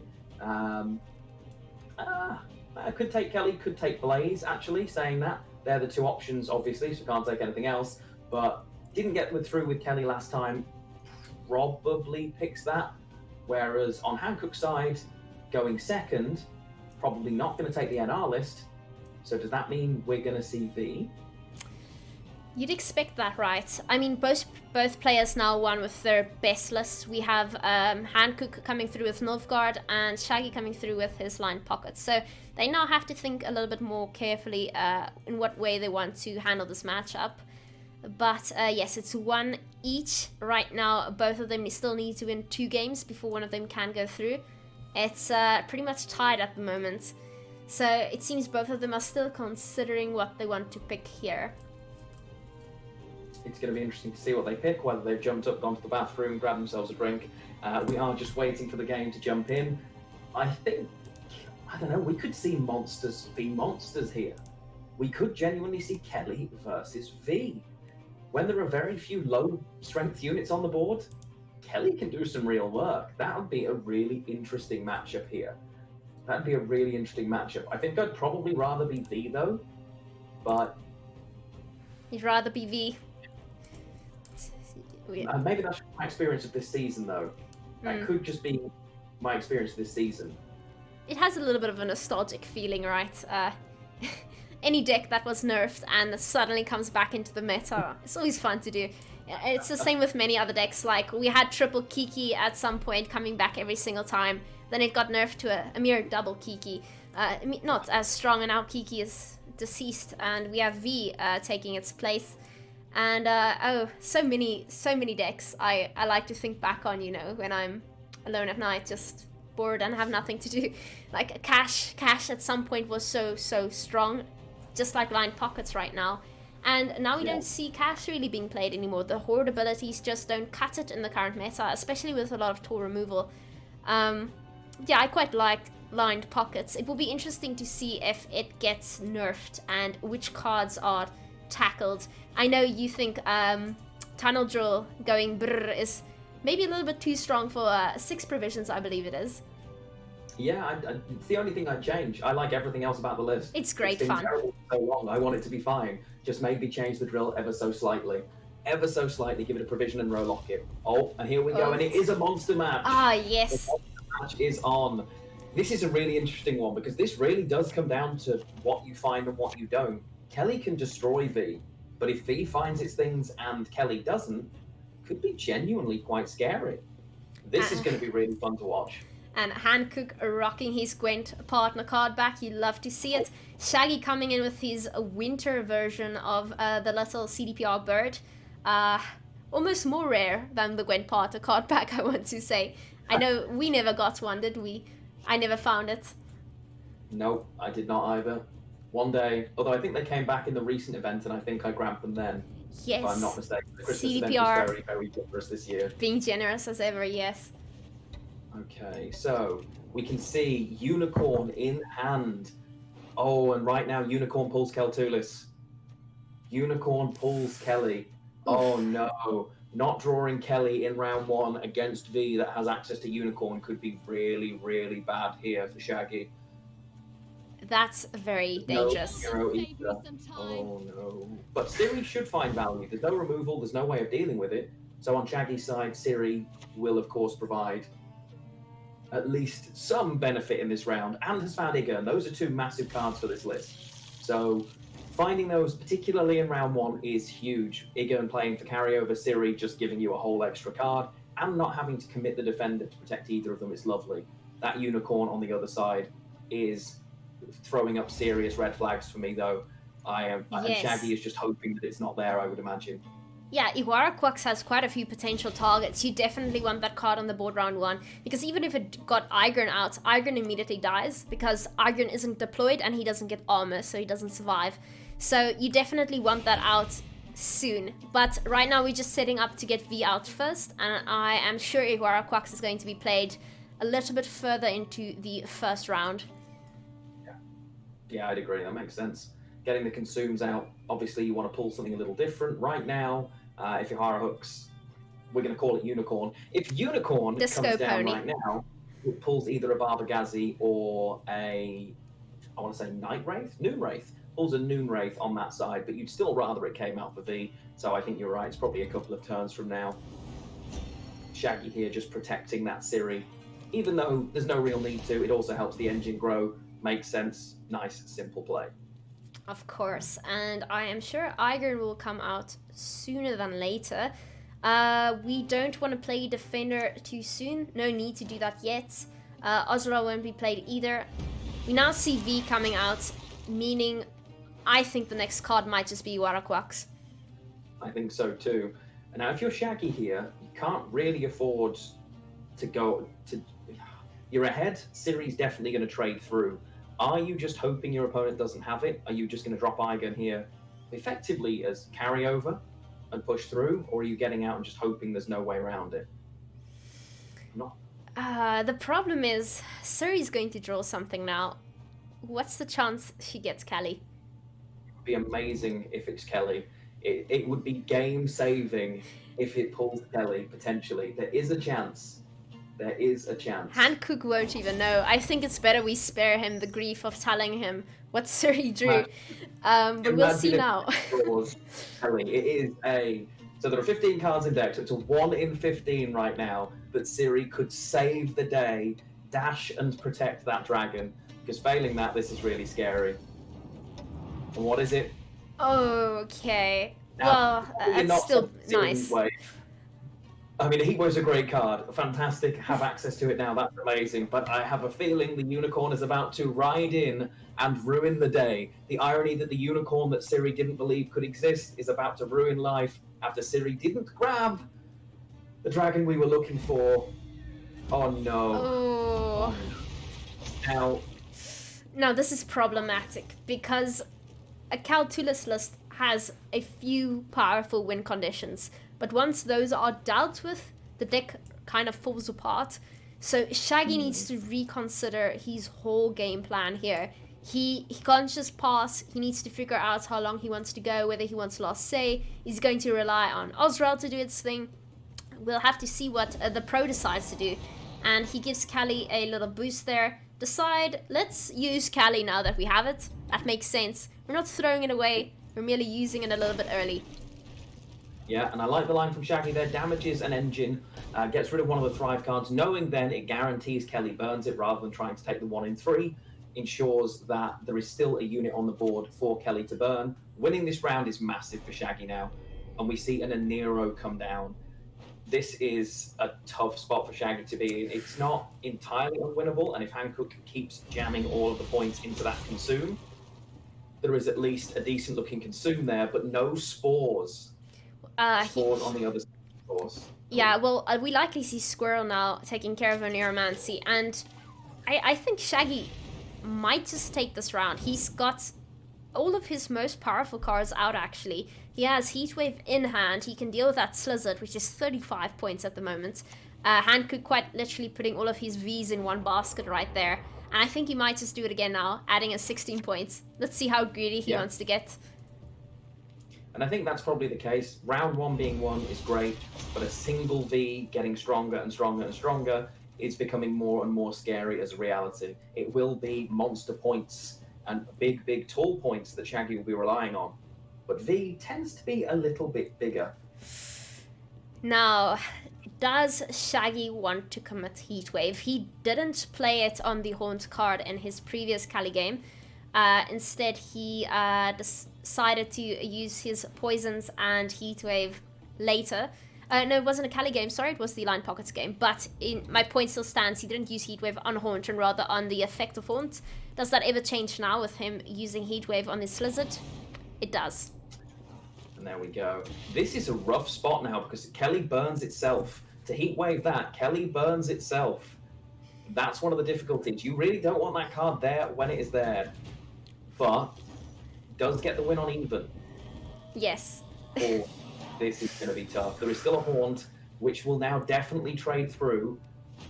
Could take Kelly, could take Blaze, actually, saying that. They're the 2 options, obviously, so can't take anything else. But didn't get through with Kelly last time, probably picks that. Whereas on Hancook's side, going second, probably not going to take the NR list. So does that mean we're going to see V? You'd expect that, right? I mean, both players now won with their best lists. We have Hancook coming through with Nilfgaard and Shaggy coming through with his line pockets. So they now have to think a little bit more carefully in what way they want to handle this matchup. But yes, it's one each right now. Both of them still need to win 2 games before one of them can go through. It's pretty much tied at the moment. So it seems both of them are still considering what they want to pick here. It's going to be interesting to see what they pick, whether they've jumped up, gone to the bathroom, grabbed themselves a drink. We are just waiting for the game to jump in. I think, I don't know, we could see monsters v monsters here. We could genuinely see Kelly versus V. When there are very few low strength units on the board, Kelly can do some real work. That would be a really interesting matchup here. That'd be a really interesting matchup. I think I'd probably rather be V though, but... You'd rather be V? Maybe that's my experience of this season though. That could just be my experience of this season. It has a little bit of a nostalgic feeling, right? Any deck that was nerfed and suddenly comes back into the meta, it's always fun to do. It's the same with many other decks. Like, we had triple Kiki at some point coming back every single time. Then it got nerfed to a mere double Kiki. Not as strong, and now Kiki is deceased, and we have V taking its place. And oh, so many decks I like to think back on, you know, when I'm alone at night, just bored and have nothing to do. Like Cash at some point was so strong, just like Line Pockets right now. And now we don't see Cash really being played anymore. The Horde abilities just don't cut it in the current meta, especially with a lot of tool removal. Yeah, I quite like Lined Pockets. It will be interesting to see if it gets nerfed and which cards are tackled. I know you think Tunnel Drill going brrr is maybe a little bit too strong for 6 provisions, I believe it is. Yeah, it's the only thing I'd change. I like everything else about the list. It's great It's been fun. terrible for so long. I want it to be fine. Just maybe change the drill ever so slightly. Ever so slightly, give it a provision and row lock it. Oh, and here we go, and it is a monster match. Ah, yes. The monster match is on. This is a really interesting one because this really does come down to what you find and what you don't. Kelly can destroy V, but if V finds its things and Kelly doesn't, could be genuinely quite scary. This is going to be really fun to watch. And Hancook rocking his Gwent partner card back. You love to see it. Shaggy coming in with his winter version of the little CDPR bird. Almost more rare than the Gwent partner card back, I want to say. I know we never got one, did we? I never found it. Nope, I did not either. One day, although I think they came back in the recent event and I think I grabbed them then. Yes. If I'm not mistaken. The Christmas CDPR event was very, very generous this year. being generous as ever, yes. Okay, so we can see Unicorn in hand. Oh, and right now Unicorn pulls Keltulis. Unicorn pulls Kelly. Oh no, not drawing Kelly in round 1 against V that has access to Unicorn could be really, really bad here for Shaggy. That's very dangerous. No hero either. Oh no. But Siri should find value. There's no removal, there's no way of dealing with it. So on Shaggy's side, Siri will of course provide at least some benefit in this round, and has found Igor, and those are 2 massive cards for this list. So finding those, particularly in round 1, is huge. Igor playing for carryover, Siri just giving you a whole extra card, and not having to commit the defender to protect either of them is lovely. That Unicorn on the other side is throwing up serious red flags for me, though. And Shaggy is just hoping that it's not there, I would imagine. Yeah, Iwara Quux has quite a few potential targets. You definitely want that card on the board round 1, because even if it got Igern out, Igern immediately dies, because Igern isn't deployed and he doesn't get armor, so he doesn't survive. So you definitely want that out soon. But right now we're just setting up to get V out first, and I am sure Iwara Quux is going to be played a little bit further into the first round. Yeah, I'd agree. That makes sense. Getting the consumes out, obviously you want to pull something a little different. Right now, if you hire hooks, we're going to call it Unicorn. If Unicorn Disco comes down Pony. right now, it pulls either a Barbagazi or a, I want to say Night Wraith? Noon Wraith. pulls a Noon Wraith on that side, but you'd still rather it came out for V. So I think you're right. It's probably a couple of turns from now. Shaggy here just protecting that Siri. Even though there's no real need to, it also helps the engine grow. Makes sense. Nice, simple play. Of course, and I am sure Iger will come out sooner than later. We don't want to play Defender too soon. No need to do that yet. Ozra won't be played either. We now see V coming out, meaning I think the next card might just be Waraquax. I think so too. And now if you're Shaggy here, you can't really afford to go to... You're ahead. Siri's definitely going to trade through. Are you just hoping your opponent doesn't have it? Are you just going to drop Eigen here effectively as carryover and push through? Or are you getting out and just hoping there's no way around it? No. The problem is, Siri's going to draw something now. What's the chance she gets Kelly? It would be amazing if it's Kelly. It would be game-saving if it pulls Kelly, potentially. There is a chance. There is a chance. Hancook won't even know. I think it's better we spare him the grief of telling him what Siri drew. But we'll see now. Kelly, it is a... So there are 15 cards in deck, so it's a 1 in 15 right now that Siri could save the day, dash and protect that dragon. Because failing that, this is really scary. And what is it? Okay. Now, well, that's still nice. I mean, Heatwave's a great card. Fantastic. Have access to it now. That's amazing. But I have a feeling the Unicorn is about to ride in and ruin the day. The irony that the Unicorn that Siri didn't believe could exist is about to ruin life after Siri didn't grab the dragon we were looking for. Oh, no. Oh. Now... Now, this is problematic because a Calculus list has a few powerful win conditions. But once those are dealt with, the deck kind of falls apart. So Shaggy needs to reconsider his whole game plan here. He can't just pass. He needs to figure out how long he wants to go, whether he wants last say. He's going to rely on Ozrael to do its thing. We'll have to see what the pro decides to do. And he gives Callie a little boost there. Decide, let's use Callie now that we have it. That makes sense. We're not throwing it away. We're merely using it a little bit early. Yeah, and I like the line from Shaggy there. Damages an engine, gets rid of one of the Thrive cards, knowing then it guarantees Kelly burns it rather than trying to take the 1 in 3, ensures that there is still a unit on the board for Kelly to burn. Winning this round is massive for Shaggy now, and we see an Anero come down. This is a tough spot for Shaggy to be in. It's not entirely unwinnable, and if Hancook keeps jamming all of the points into that consume, there is at least a decent-looking consume there, but no spores. Spores on the other side, of course. Yeah, well, we likely see Squirrel now taking care of a Neuromancy, and I think Shaggy might just take this round. He's got all of his most powerful cards out, actually. He has Heatwave in hand. He can deal with that Slizzard, which is 35 points at the moment. Hancook quite literally putting all of his Vs in one basket right there. And I think he might just do it again now, adding a 16 points. Let's see how greedy he wants to get. And I think that's probably the case. Round 1 being won is great, but a single V getting stronger and stronger and stronger is becoming more and more scary as a reality. It will be monster points and big, big, tall points that Shaggy will be relying on. But V tends to be a little bit bigger. Now, does Shaggy want to commit Heatwave? He didn't play it on the Haunt card in his previous Kali game. Instead, he decided to use his Poisons and Heatwave later. No, it wasn't a Kali game, sorry, it was the Line Pockets game. But my point still stands, he didn't use Heatwave on Haunt and rather on the effect of Haunt. Does that ever change now with him using Heatwave on his Slizzard? It does. And there we go. This is a rough spot now because Kelly burns itself. To Heatwave that, Kelly burns itself. That's one of the difficulties. You really don't want that card there when it is there. But does get the win on even. Yes. Oh, this is going to be tough. There is still a Haunt, which will now definitely trade through.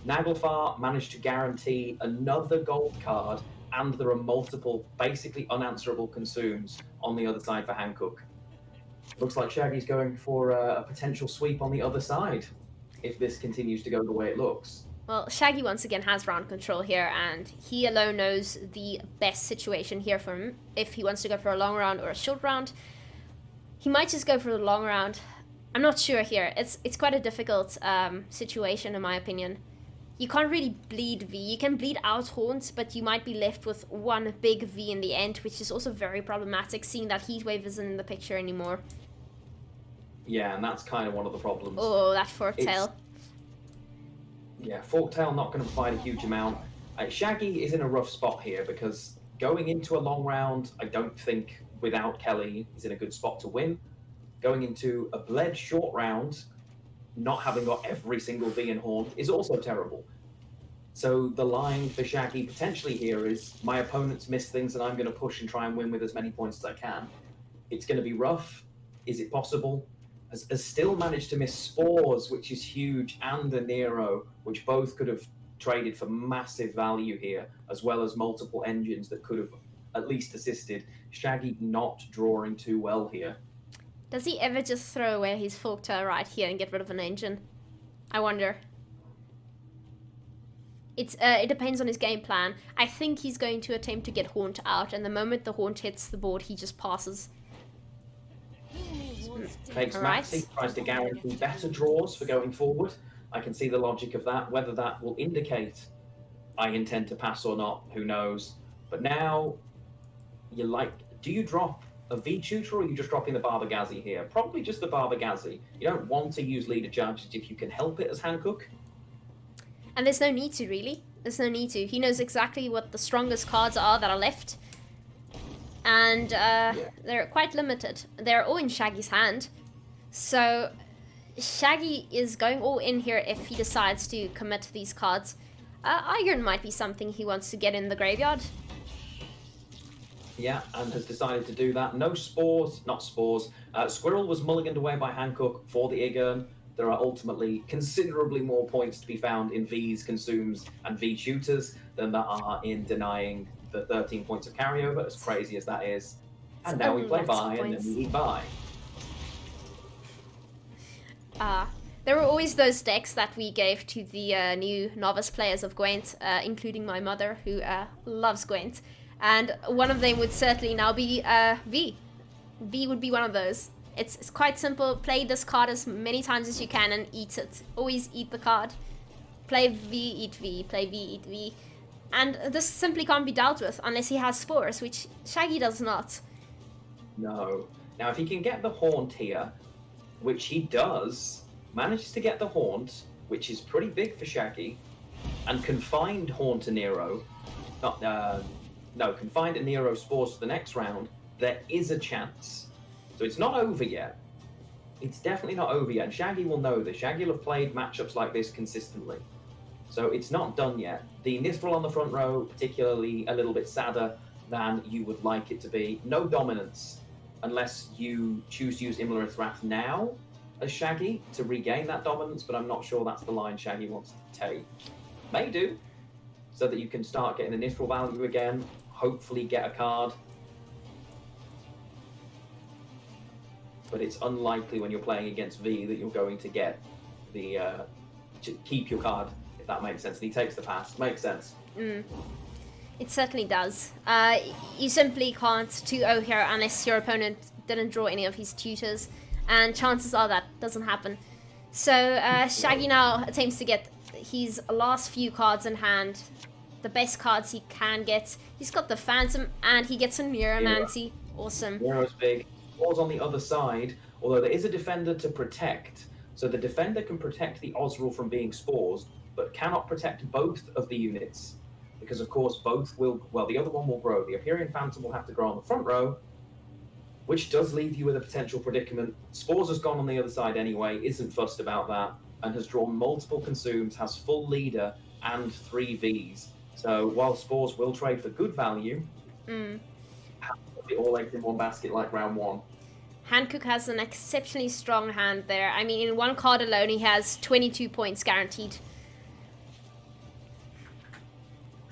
Naglfar managed to guarantee another gold card, and there are multiple basically unanswerable consumes on the other side for Hancook. Looks like Shaggy's going for a potential sweep on the other side if this continues to go the way it looks. Well, Shaggy once again has round control here, and he alone knows the best situation here for him. If he wants to go for a long round or a short round, he might just go for the long round. I'm not sure here. It's quite a difficult situation in my opinion. You can't really bleed V. You can bleed out Haunt, but you might be left with one big V in the end, which is also very problematic, seeing that Heatwave isn't in the picture anymore. Yeah, and that's kind of one of the problems. Oh, that Forktail. Yeah, Forktail not going to provide a huge amount. Shaggy is in a rough spot here because going into a long round, I don't think without Kelly is in a good spot to win. Going into a bled short round, not having got every single V in Haunt is also terrible. So the line for Shaggy potentially here is my opponents miss things and I'm going to push and try and win with as many points as I can. It's going to be rough. Is it possible? Has still managed to miss Spores, which is huge, and a Nero, which both could have traded for massive value here, as well as multiple engines that could have at least assisted. Shaggy not drawing too well here. Does he ever just throw away his Forktail right here and get rid of an engine? I wonder. It depends on his game plan. I think he's going to attempt to get Haunt out, and the moment the Haunt hits the board, he just passes. Takes Maxi, tries to guarantee better draws for going forward. I can see the logic of that. Whether that will indicate I intend to pass or not, who knows. But now, do you drop a V-Tutor or are you just dropping the Barbagazi here? Probably just the Barbagazi. You don't want to use Leader Judges if you can help it as Hancook. And there's no need to, really. There's no need to. He knows exactly what the strongest cards are that are left. And they're quite limited. They're all in Shaggy's hand. So Shaggy is going all in here if he decides to commit to these cards. Iron might be something he wants to get in the graveyard. Yeah, and has decided to do that. No Spores, not Spores. Squirrel was mulliganed away by Hancook for the Igern. There are ultimately considerably more points to be found in V's, Consumes, and V Shooters than there are in denying the 13 points of carryover, as crazy as that is. And now we play buy and then we eat buy. There were always those decks that we gave to the new novice players of Gwent, including my mother, who loves Gwent. And one of them would certainly now be V. V would be one of those. It's quite simple. Play this card as many times as you can and eat it. Always eat the card. Play V, eat V. Play V, eat V. And this simply can't be dealt with unless he has Spores, which Shaggy does not. No. Now, if he can get the Haunt here, which he does, manages to get the Haunt, which is pretty big for Shaggy, and confined Haunt to Nero, confined to Nero Spores for the next round, there is a chance. So it's not over yet. It's definitely not over yet, and Shaggy will know this. Shaggy will have played matchups like this consistently. So it's not done yet. The Nistral on the front row, particularly a little bit sadder than you would like it to be. No dominance, unless you choose to use Imlerith Wrath now as Shaggy to regain that dominance, but I'm not sure that's the line Shaggy wants to take. May do, so that you can start getting the Nistral value again, hopefully get a card. But it's unlikely when you're playing against V that you're going to get the to keep your card, if that makes sense. And he takes the pass. Makes sense. It certainly does. You simply can't 2-0 here unless your opponent didn't draw any of his tutors, and chances are that doesn't happen. So Shaggy now attempts to get his last few cards in hand, the best cards he can get. He's got the Phantom, and he gets a Neuromancy. Awesome. Nero's big. Spores on the other side, although there is a defender to protect. So the defender can protect the Osril from being Spores, but cannot protect both of the units. Because, of course, both will... Well, the other one will grow. The Hyperion Phantom will have to grow on the front row, which does leave you with a potential predicament. Spores has gone on the other side anyway, isn't fussed about that, and has drawn multiple Consumes, has full leader, and 3 Vs. So while Spores will trade for good value, all eggs in one basket like round 1. Hancook has an exceptionally strong hand there. I mean, in one card alone, he has 22 points guaranteed.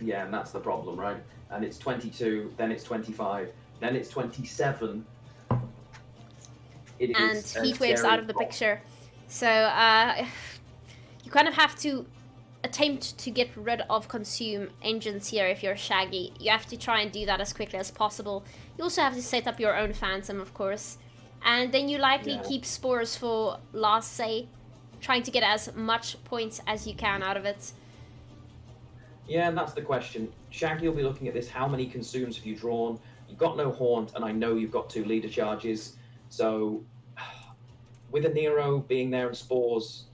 Yeah, and that's the problem, right? And it's 22, then it's 25, then it's 27. It and Heatwave's out of the picture. So you kind of have to attempt to get rid of consume engines here if you're Shaggy. You have to try and do that as quickly as possible. You also have to set up your own Phantom, of course. And then you likely keep Spores for last say, trying to get as much points as you can out of it. Yeah, and that's the question. Shaggy will be looking at this. How many consumes have you drawn? You've got no Haunt, and I know you've got 2 leader charges. So, with a Nero being there and Spores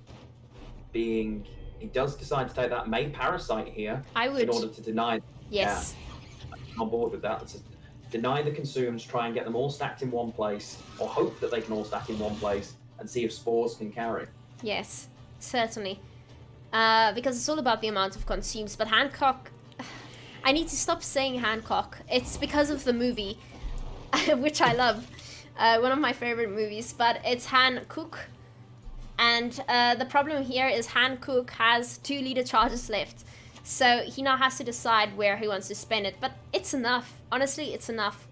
being... He does decide to take that May Parasite here in order to deny... Yes. Yeah, I'm on board with that. It's deny the consumes, try and get them all stacked in one place, or hope that they can all stack in one place, and see if Spores can carry. Yes, certainly. Because it's all about the amount of consumes, but Hancock... I need to stop saying Hancock. It's because of the movie, which I love. One of my favorite movies, but it's Hancook. And the problem here is Hancook has 2 leader charges left. So he now has to decide where he wants to spend it. But it's enough. Honestly, it's enough.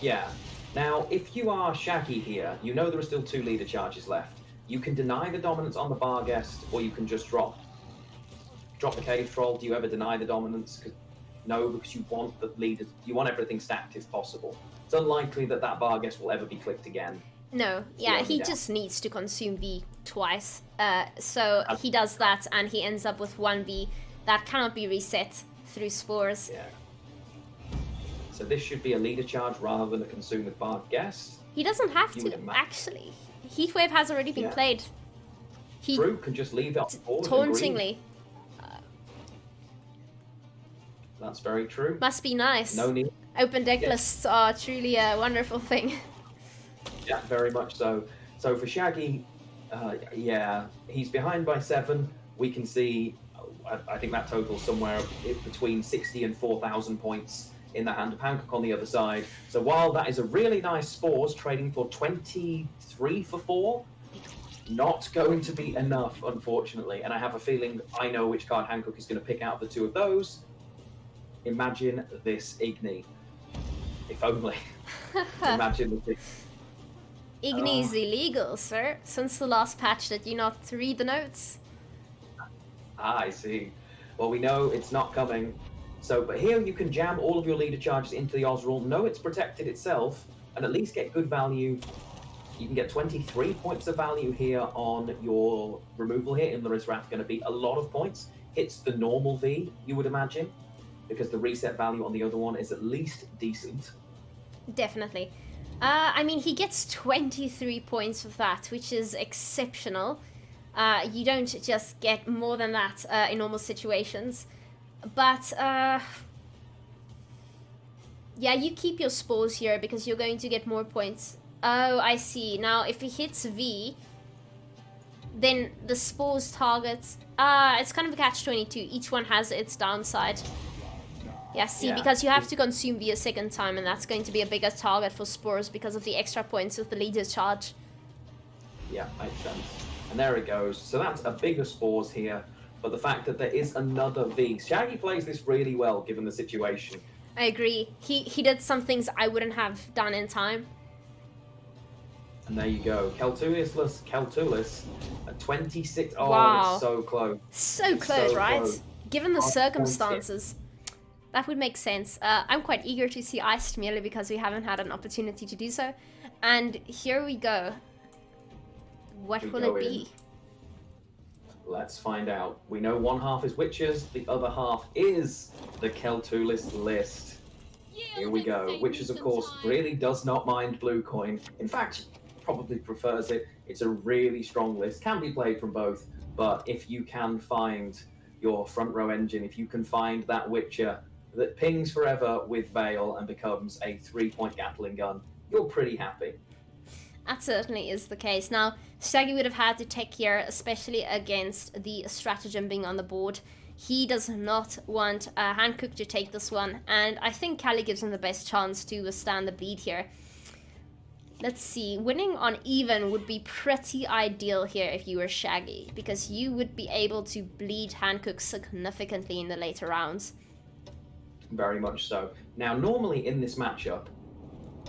Yeah. Now, if you are Shaggy here, you know there are still 2 leader charges left. You can deny the dominance on the bar guest, or you can just drop the cave troll. Do you ever deny the dominance? No, because you want the leaders. You want everything stacked if possible. It's unlikely that bar guest will ever be clicked again. No, yeah, he just needs to consume V twice. So he does that, and he ends up with 1 V that cannot be reset through Spores. Yeah. So this should be a leader charge rather than a consume with bar guest. He doesn't have to, actually. Heatwave has already been played. Drew can just leave it on board. Tauntingly. That's very true. Must be nice. No need. Open deck lists are truly a wonderful thing. Yeah, very much so. So for Shaggy, yeah, he's behind by 7. We can see, I think that totals somewhere between 60 and 4,000 points in the hand of Hancock on the other side. So while that is a really nice Spores, trading for 23 for 4, not going to be enough, unfortunately. And I have a feeling I know which card Hancock is going to pick out of the 2 of those. Imagine this Igni. If only. Imagine this. Igni is illegal, sir. Since the last patch, did you not read the notes? I see. Well, we know it's not coming. So, but here you can jam all of your leader charges into the Osrul, know it's protected itself, and at least get good value. You can get 23 points of value here on your removal here. Imler's Wrath going to be a lot of points. Hits the normal V, you would imagine, because the reset value on the other one is at least decent. Definitely. I mean, he gets 23 points with that, which is exceptional. You don't just get more than that in normal situations. But, yeah, you keep your Spores here because you're going to get more points. Oh, I see. Now, if he hits V, then the Spores targets... it's kind of a catch-22. Each one has its downside. Yeah, see, because you have to consume V a second time, and that's going to be a bigger target for Spores because of the extra points with the leader's charge. Yeah, makes sense. And there it goes. So that's a bigger Spores here, but the fact that there is another V. Shaggy plays this really well, given the situation. I agree. He did some things I wouldn't have done in time. And there you go. Keltulis at 26. Oh, wow. It's so close. So close, so right? close. Given the circumstances. That would make sense. I'm quite eager to see Iced merely because we haven't had an opportunity to do so. And here we go. What will it be? Let's find out. We know one half is Witches, the other half is the Keltulis list. Here we go. Witches, of course, really does not mind blue coin. In fact, probably prefers it. It's a really strong list. Can be played from both, but if you can find your front row engine, if you can find that Witcher that pings forever with Veil and becomes a 3-point Gatling gun, you're pretty happy. That certainly is the case. Now, Shaggy would have had to take here, especially against the stratagem being on the board. He does not want Hancook to take this one, and I think Callie gives him the best chance to withstand the bleed here. Let's see, winning on even would be pretty ideal here if you were Shaggy, because you would be able to bleed Hancook significantly in the later rounds. Very much so. Now, normally in this matchup,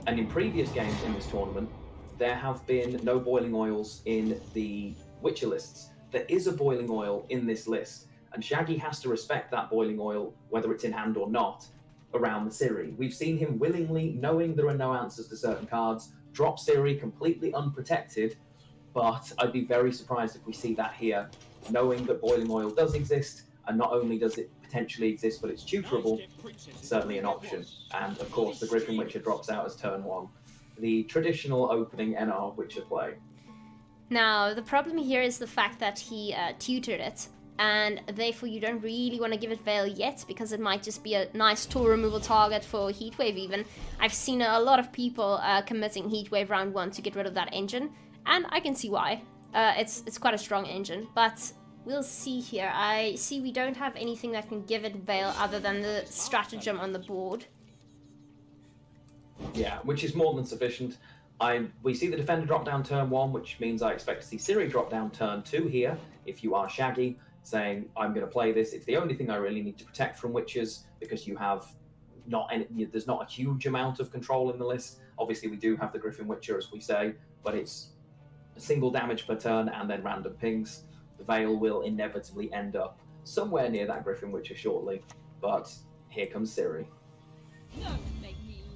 and in previous games in this tournament, there have been no boiling oils in the Witcher lists. there is a boiling oil in this list, and Shaggy has to respect that boiling oil, whether it's in hand or not, around the Siri. We've seen him willingly, knowing there are no answers to certain cards, drop Siri completely unprotected, but I'd be very surprised if we see that here, knowing that boiling oil does exist, and not only does it potentially exist, but it's tutorable, certainly an option. And of course, the Griffin Witcher drops out as turn 1. The traditional opening NR Witcher play. Now, the problem here is the fact that he tutored it, and therefore you don't really want to give it Veil yet, because it might just be a nice tool removal target for Heatwave even. I've seen a lot of people committing Heatwave round 1 to get rid of that engine, and I can see why. It's quite a strong engine, but we'll see here. I see we don't have anything that can give it Veil other than the stratagem on the board. Yeah, which is more than sufficient. We see the defender drop down turn 1, which means I expect to see Siri drop down turn 2 here, if you are Shaggy, saying, I'm going to play this. It's the only thing I really need to protect from Witches, because you have there's not a huge amount of control in the list. Obviously, we do have the Griffin Witcher, as we say, but it's a single damage per turn and then random pings. The Veil will inevitably end up somewhere near that Griffin Witcher shortly, but here comes Siri.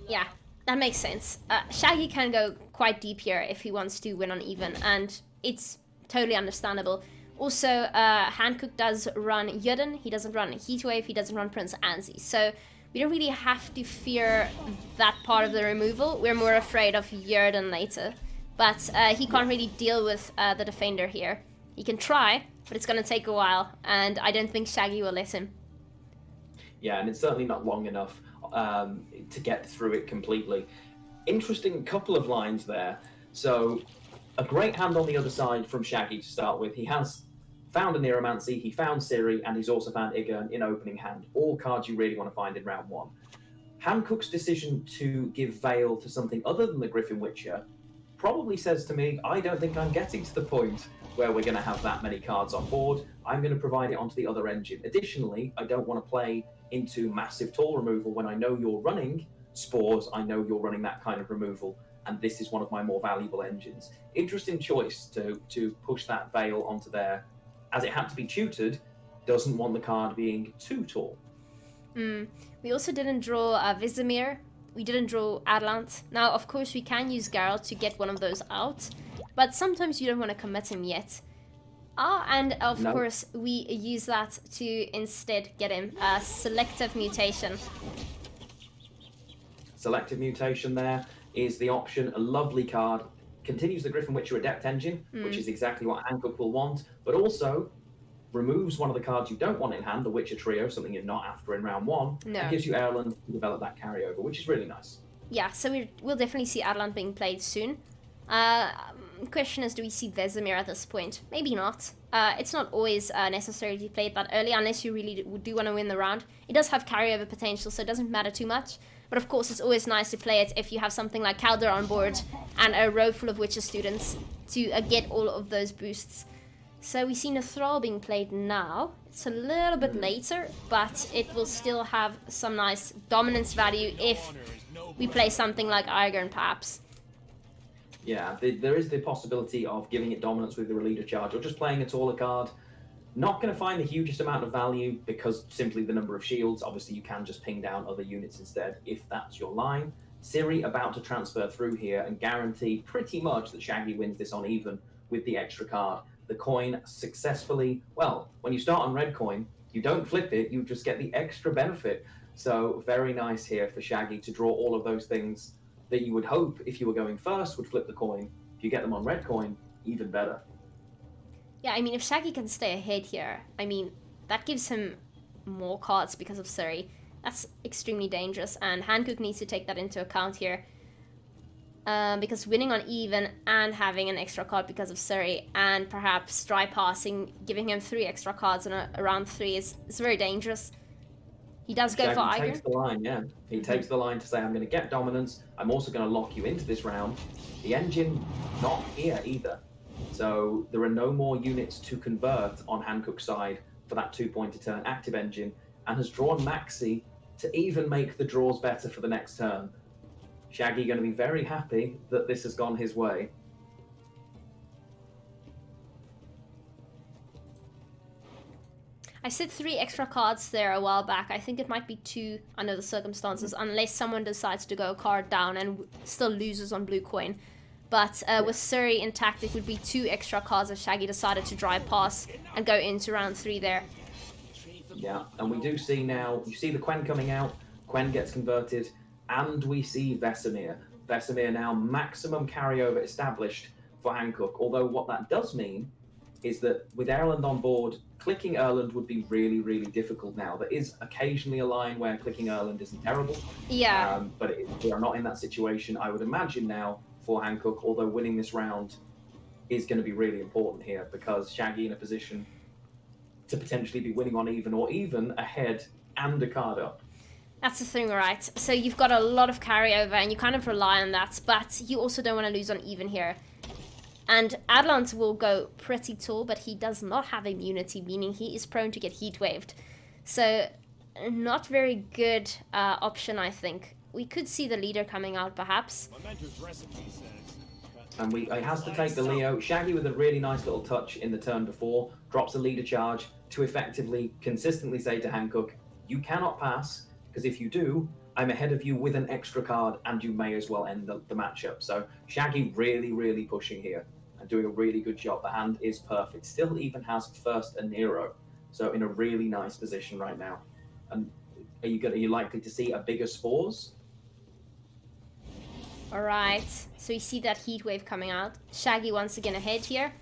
Yeah, that makes sense. Shaggy can go quite deep here if he wants to win on even, and it's totally understandable. Also, Hancook does run Yudin, he doesn't run Heatwave, he doesn't run Prince Anzi, so we don't really have to fear that part of the removal. We're more afraid of Yudin later, but he can't really deal with the defender here. He can try, but it's going to take a while, and I don't think Shaggy will let him. Yeah, and it's certainly not long enough to get through it completely. Interesting couple of lines there. So, a great hand on the other side from Shaggy to start with. He has found a Neuromancy, he found Siri, and he's also found Igern in opening hand. All cards you really want to find in round 1. Hancook's decision to give Veil to something other than the Griffin Witcher probably says to me, I don't think I'm getting to the point where we're going to have that many cards on board. I'm going to provide it onto the other engine. Additionally, I don't want to play into massive toll removal when I know you're running Spores, I know you're running that kind of removal, and this is one of my more valuable engines. Interesting choice to push that Veil onto there, as it had to be tutored, doesn't want the card being too tall. We also didn't draw Vizimir. We didn't draw Atlant. Now, of course, we can use Geralt to get one of those out, but sometimes you don't want to commit him yet. And of course, we use that to instead get him a Selective Mutation. Selective Mutation there is the option, a lovely card. Continues the Griffin Witcher Adept engine, which is exactly what Hancook will want, but also removes one of the cards you don't want in hand, the Witcher Trio, something you're not after in round 1, and gives you Erland to develop that carryover, which is really nice. Yeah, so we'll definitely see Atlant being played soon. Question is, do we see Vesemir at this point? Maybe not. It's not always necessary to play it that early, unless you really do want to win the round. It does have carryover potential, so it doesn't matter too much. But of course, it's always nice to play it if you have something like Calder on board and a row full of Witcher students to get all of those boosts. So we see Thrall being played now. It's a little bit later, but it will still have some nice dominance value if we play something like Igern, perhaps. Yeah, there is the possibility of giving it dominance with the Relief Charge, or just playing a taller card. Not going to find the hugest amount of value because simply the number of shields. Obviously, you can just ping down other units instead if that's your line. Siri about to transfer through here and guarantee pretty much that Shaggy wins this on even with the extra card. The coin successfully, well, when you start on red coin, you don't flip it, you just get the extra benefit. So very nice here for Shaggy to draw all of those things that you would hope if you were going first would flip the coin. If you get them on red coin, even better. Yeah, I mean, if Shaggy can stay ahead here, I mean, that gives him more cards because of Siri. That's extremely dangerous, and Hancook needs to take that into account here. Because winning on even and having an extra card because of Siri, and perhaps dry passing, giving him 3 extra cards in round 3 is very dangerous. He does go for Igern. He takes the line, yeah. He takes the line to say, I'm going to get dominance. I'm also going to lock you into this round. The engine, not here either. So there are no more units to convert on Hancook's side for that 2-pointer turn active engine, and has drawn Maxi to even make the draws better for the next turn. Shaggy going to be very happy that this has gone his way. I said 3 extra cards there a while back. I think it might be 2 under the circumstances, unless someone decides to go a card down and still loses on blue coin. But with Surrey intact, it would be 2 extra cards if Shaggy decided to drive past and go into round 3 there. Yeah, and we do see now, you see the Quen coming out, Quen gets converted, and we see Vesemir. Vesemir now maximum carryover established for Hancook, although what that does mean is that with Erland on board, clicking Erland would be really, really difficult now. There is occasionally a line where clicking Erland isn't terrible. Yeah. But we are not in that situation, I would imagine now, for Hancook, although winning this round is going to be really important here because Shaggy in a position to potentially be winning on even or even ahead and a card up. That's the thing, right? So you've got a lot of carryover and you kind of rely on that, but you also don't want to lose on even here. And Adlant will go pretty tall, but he does not have immunity, meaning he is prone to get heat waved. So not very good option, I think. We could see the leader coming out, perhaps. And he has to take the Leo. Shaggy with a really nice little touch in the turn before, drops a leader charge to effectively, consistently say to Hancook, you cannot pass, because if you do, I'm ahead of you with an extra card, and you may as well end the matchup. So Shaggy really, really pushing here and doing a really good job. The hand is perfect. Still even has first and Nero, so in a really nice position right now. And are you likely to see a bigger Spores? All right, so you see that heat wave coming out. Shaggy once again ahead here.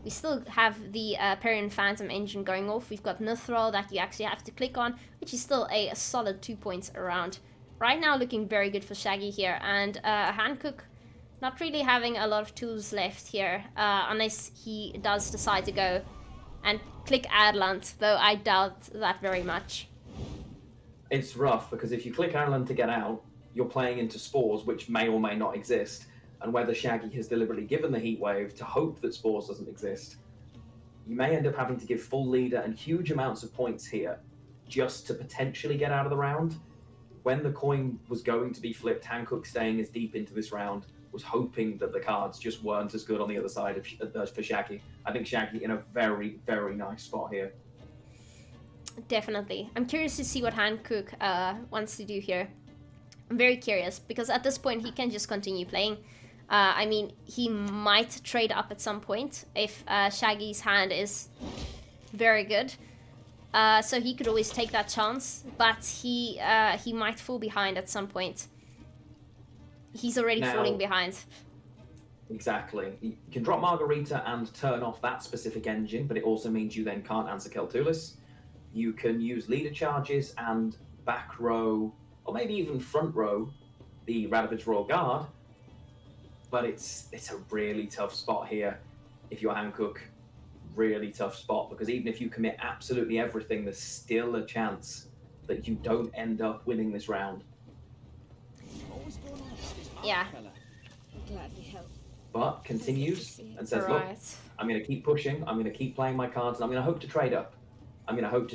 We still have the Perian Phantom engine going off. We've got Mithril that you actually have to click on, which is still a solid 2 points around. Right now looking very good for Shaggy here, and Hancook not really having a lot of tools left here, unless he does decide to go and click Adlant, though I doubt that very much. It's rough, because if you click Adlant to get out, you're playing into Spores, which may or may not exist, and whether Shaggy has deliberately given the heat wave to hope that Spores doesn't exist, you may end up having to give full leader and huge amounts of points here just to potentially get out of the round. When the coin was going to be flipped, Hancook staying as deep into this round was hoping that the cards just weren't as good on the other side for Shaggy. I think Shaggy in a very, very nice spot here. Definitely. I'm curious to see what Hancook wants to do here. I'm very curious, because at this point he can just continue playing. I mean, he might trade up at some point if Shaggy's hand is very good. So he could always take that chance, but he might fall behind at some point. He's already falling behind. Exactly. You can drop Margarita and turn off that specific engine, but it also means you then can't answer Keltulis. You can use leader charges and back row, or maybe even front row, the Radovid's Royal Guard, but it's a really tough spot here if you're Hancook. Really tough spot, because even if you commit absolutely everything, there's still a chance that you don't end up winning this round. Yeah. But continues and says, look, I'm going to keep pushing, I'm going to keep playing my cards, and I'm going to hope to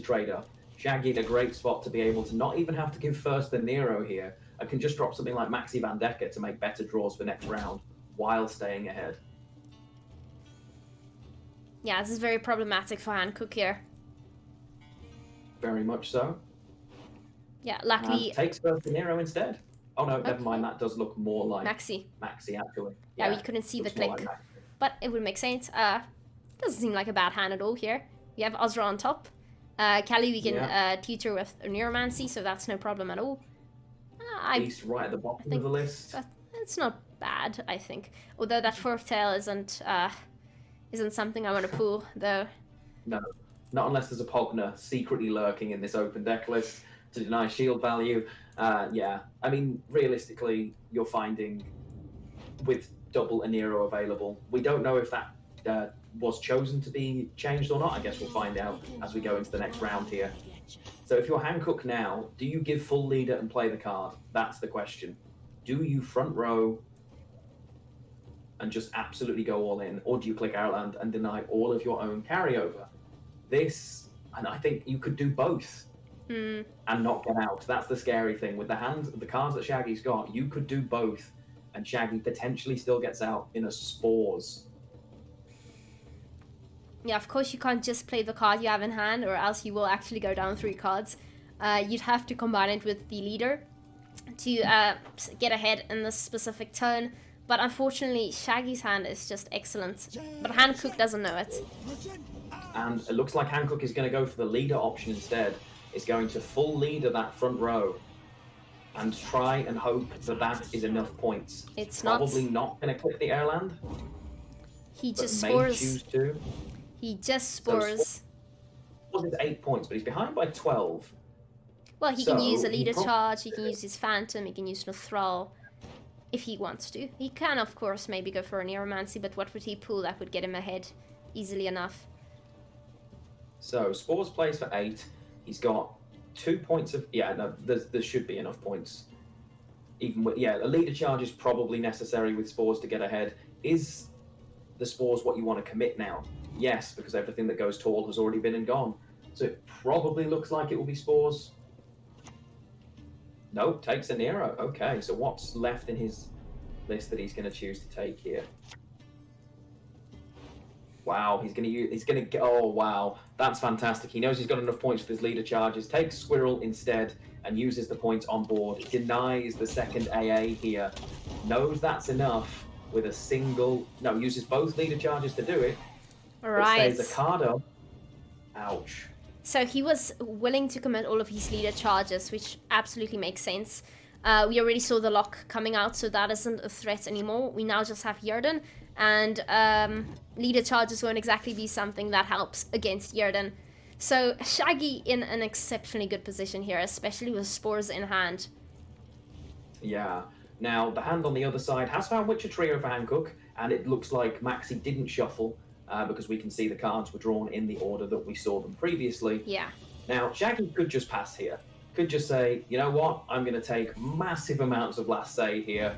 trade up. Shaggy in a great spot to be able to not even have to give first the Nero here. I can just drop something like Maxi Van Decker to make better draws for next round while staying ahead. Yeah, this is very problematic for Hancook here. Very much so. Yeah, luckily... And takes first the Nero instead. Oh no, never mind, that does look more like Maxi, actually. Yeah, we couldn't see the click. Like but it would make sense. Doesn't seem like a bad hand at all here. We have Ozra on top. Kelly we can tutor with Neuromancy, so that's no problem at all. Beast right at the bottom of the list. It's not bad, I think. Although that fourth tail isn't something I want to pull, though. No, not unless there's a Pogner secretly lurking in this open deck list to deny shield value. Yeah, I mean, realistically, you're finding with double Anero available. We don't know if that was chosen to be changed or not. I guess we'll find out as we go into the next round here. So if you're Hancook now, do you give full leader and play the card? That's the question. Do you front row and just absolutely go all in, or do you click Outland and deny all of your own carryover? This, and I think you could do both and not get out. That's the scary thing. With the cards that Shaggy's got, you could do both, and Shaggy potentially still gets out in a Spores. Yeah, of course you can't just play the card you have in hand, or else you will actually go down 3 cards. You'd have to combine it with the leader to get ahead in this specific turn. But unfortunately, Shaggy's hand is just excellent. But Hancook doesn't know it. And it looks like Hancook is going to go for the leader option instead. Is going to full leader that front row and try and hope that that is enough points. It's probably not going to click the airland. He just may spores. Choose to. He just spores. So, 8 points, but he's behind by 12. Well, he can use a leader charge, he can use his Phantom, he can use the Thrall if he wants to. He can, of course, maybe go for a Neuromancy, but what would he pull that would get him ahead easily enough? So, Spores plays for 8. He's got 2 points of... Yeah, no, there should be enough points. Even with... Yeah, a leader charge is probably necessary with Spores to get ahead. Is the Spores what you want to commit now? Yes, because everything that goes tall has already been and gone. So it probably looks like it will be Spores. Nope, takes a Nero. Okay, so what's left in his list that he's going to choose to take here? Wow, he's going to oh wow, that's fantastic. He knows he's got enough points for his leader charges, takes Squirrel instead and uses the points on board, denies the second AA here, knows that's enough with a single, no, uses both leader charges to do it. Right. Stays a card up. Ouch. So he was willing to commit all of his leader charges, which absolutely makes sense. We already saw the lock coming out, so that isn't a threat anymore. We now just have Yerden, and leader charges won't exactly be something that helps against Yerden. So Shaggy in an exceptionally good position here, especially with Spores in hand. Yeah. Now, the hand on the other side has found Witcher Trio for Hancook, and it looks like Maxi didn't shuffle, because we can see the cards were drawn in the order that we saw them previously. Yeah. Now, Shaggy could just pass here. Could just say, you know what, I'm going to take massive amounts of last say here,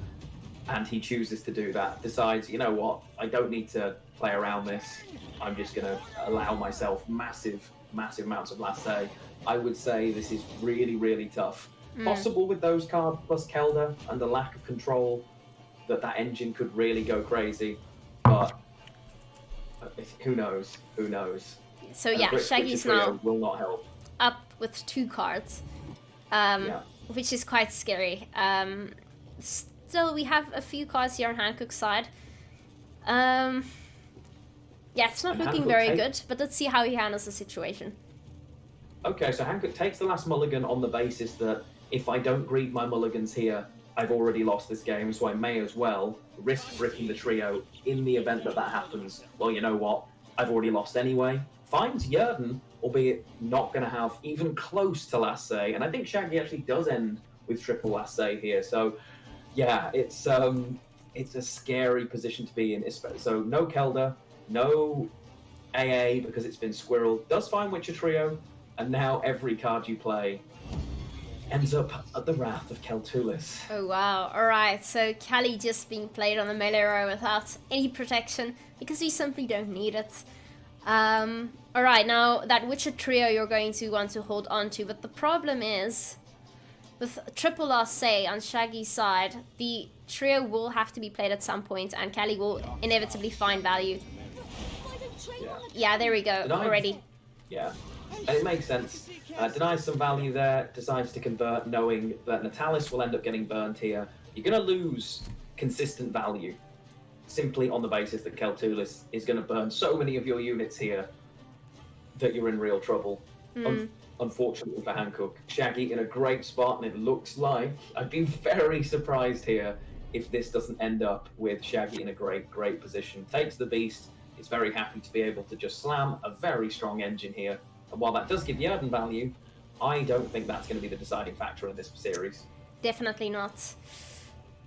and he chooses to do that. Decides, you know what, I don't need to play around this. I'm just going to allow myself massive amounts of last say. I would say this is really, really tough. Possible with those cards plus Kelda and the lack of control that engine could really go crazy, but who knows? Who knows? So yeah, Shaggy's now will not help. Up with 2 cards, which is quite scary. Still, we have a few cards here on Hancook's side. Yeah, it's not looking very good, but let's see how he handles the situation. Okay, so Hancook takes the last mulligan on the basis that if I don't greed my mulligans here, I've already lost this game, so I may as well risk bricking the trio in the event that happens. Well, you know what? I've already lost anyway. Finds Yerden, albeit not going to have even close to last say, and I think Shaggy actually does end with triple last say here. So, yeah, it's a scary position to be in. So no Kelda, no AA because it's been Squirrel. Does find Witcher Trio, and now every card you play ends up at the wrath of Keltulis. Oh wow, alright, so Kelly just being played on the melee row without any protection, because we simply don't need it. Alright, now that Witcher Trio you're going to want to hold on to, but the problem is, with triple last say on Shaggy's side, the trio will have to be played at some point, and Kelly will inevitably find value. Yeah, there we go, already. Yeah, and it makes sense. Denies some value there, decides to convert, knowing that Natalis will end up getting burned here. You're going to lose consistent value, simply on the basis that Keltulis is going to burn so many of your units here that you're in real trouble. Unfortunately for Hancook. Shaggy in a great spot, and it looks like I'd be very surprised here if this doesn't end up with Shaggy in a great position. Takes the Beast, is very happy to be able to just slam a very strong engine here. And while that does give Yerden value, I don't think that's going to be the deciding factor in this series. Definitely not.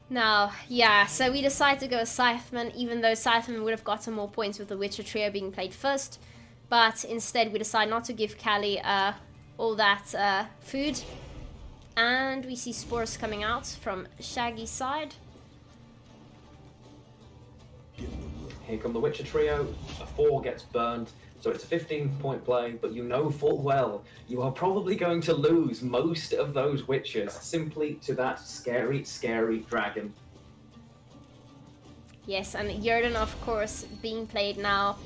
Now, yeah, so we decide to go Scytheman, even though Scytheman would have gotten more points with the Witcher Trio being played first. But instead we decide not to give Callie all that food. And we see Spores coming out from Shaggy's side. Here come the Witcher Trio. A 4 gets burned. So it's a 15-point play, but you know full well you are probably going to lose most of those Witchers simply to that scary dragon. Yes, and Yerden, of course, being played now.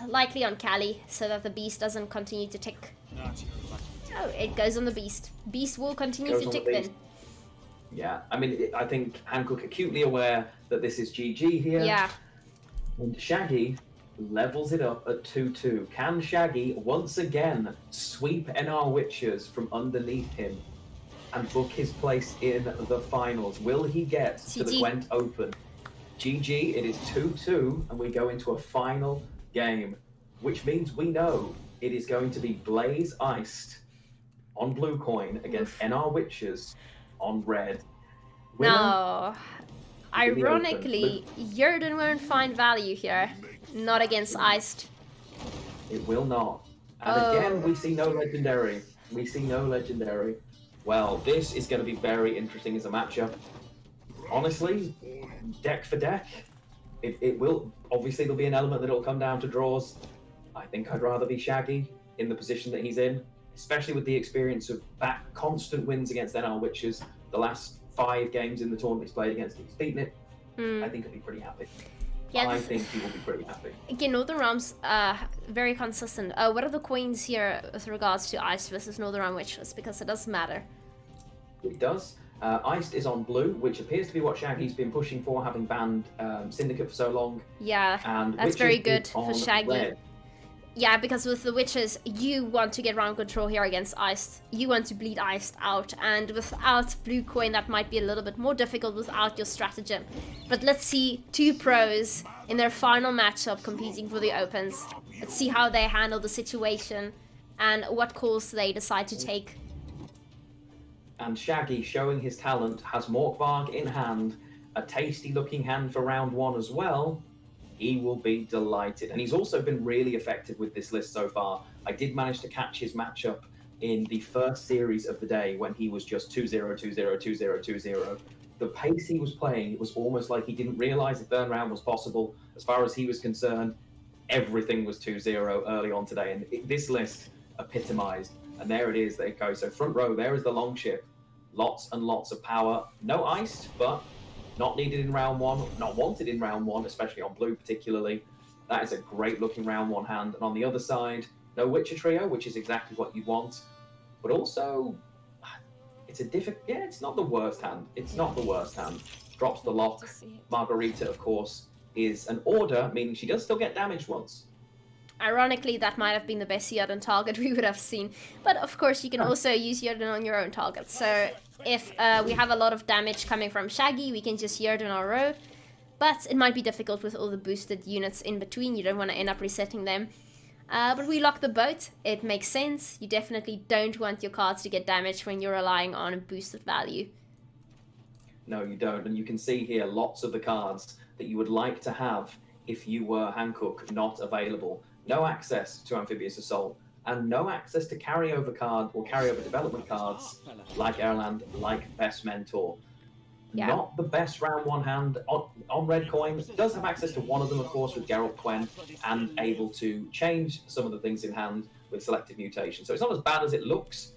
likely on Callie, so that the beast doesn't continue to tick. Oh, it goes on the beast. Beast will continue to tick then. Yeah, I mean, I think Hancook acutely aware that this is GG here. Yeah. And Shaggy levels it up at 2-2. Can Shaggy once again sweep NR Witchers from underneath him and book his place in the finals? Will he get to the Gwent Open? GG, it is 2-2, and we go into a final game, which means we know it is going to be Blaze Iced on blue coin against NR Witchers on red. Winner, no. Ironically, Yerden won't find value here. Not against Iced. It will not. And again, we see no legendary. We see no legendary. Well, this is going to be very interesting as a matchup. Honestly, deck for deck, it will. Obviously, there'll be an element that it'll come down to draws. I think I'd rather be Shaggy in the position that he's in, especially with the experience of back constant wins against NR Witchers. The last 5 games in the tournament he's played against, he's beaten it. I think he'll be pretty happy. Yeah, I think he will be pretty happy. Again, Northern Realms, very consistent. What are the coins here with regards to Ice versus Northern Realm Witches? Because it does matter. It does. Iced is on blue, which appears to be what Shaggy's been pushing for, having banned Syndicate for so long. Yeah, and that's very good for Shaggy. Red. Yeah, because with the Witches, you want to get round control here against Iced. You want to bleed Iced out, and without blue coin, that might be a little bit more difficult without your stratagem. But let's see 2 pros in their final matchup competing for the Opens. Let's see how they handle the situation and what calls they decide to take. And Shaggy, showing his talent, has Morkvarg in hand, a tasty looking hand for round 1 as well. He will be delighted. And he's also been really effective with this list so far. I did manage to catch his matchup in the first series of the day when he was just 2-0, 2-0, 2-0, 2-0. The pace he was playing, it was almost like he didn't realize the turn round was possible. As far as he was concerned, everything was 2-0 early on today. And this list epitomized. And there it is, there it goes. So front row, there is the Longship. Lots and lots of power. No iced, but not needed in round 1, not wanted in round 1, especially on blue particularly. That is a great looking round 1 hand. And on the other side, no Witcher Trio, which is exactly what you want. But also, it's a it's not the worst hand. It's not the worst hand. Drops the lock. Margarita, of course, is an order, meaning she does still get damaged once. Ironically, that might have been the best Yerden target we would have seen. But of course, you can also use Yerden on your own target. So if we have a lot of damage coming from Shaggy, we can just Yerden our row. But it might be difficult with all the boosted units in between. You don't want to end up resetting them. But we lock the boat. It makes sense. You definitely don't want your cards to get damaged when you're relying on a boosted value. No, you don't. And you can see here lots of the cards that you would like to have if you were Hancook not available. No access to Amphibious Assault, and no access to carryover card or carryover development cards like Erland, like Best Mentor. Yeah. Not the best round 1 hand on red coin. Does have access to one of them, of course, with Geralt Quen, and able to change some of the things in hand with selective mutation. So it's not as bad as it looks.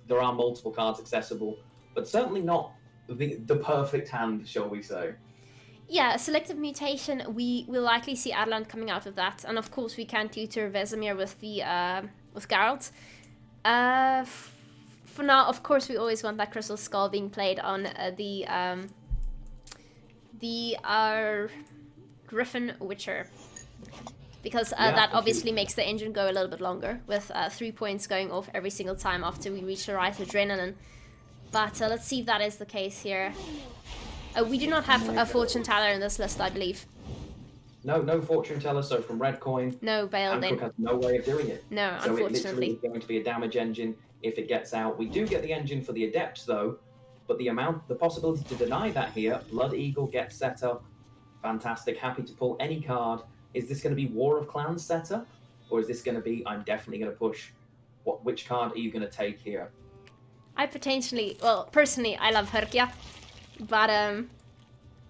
There are multiple cards accessible, but certainly not the perfect hand, shall we say. Yeah, selective mutation, we will likely see Erland coming out of that. And of course we can tutor Vesemir with the with Geralt. For now, of course, we always want that Crystal Skull being played on the Griffin Witcher. Because that obviously makes the engine go a little bit longer, with 3 points going off every single time after we reach the right adrenaline. But let's see if that is the case here. We do not have a fortune teller in this list, I believe. No fortune teller, so from red coin, no Bale then. Hancook has no way of doing it. No, so unfortunately. It literally is going to be a damage engine if it gets out. We do get the engine for the Adepts though, but the possibility to deny that here, Blood Eagle gets set up. Fantastic, happy to pull any card. Is this going to be War of Clans setup? Or is this going to be, I'm definitely going to push, which card are you going to take here? Personally, I love Herkia. But,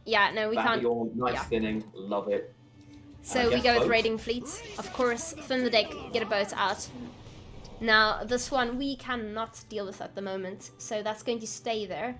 yeah, no, we can't. Nice thinning, love it. So we go with Raiding Fleets. Of course, thin the deck, get a boat out. Now, this one we cannot deal with at the moment, so that's going to stay there.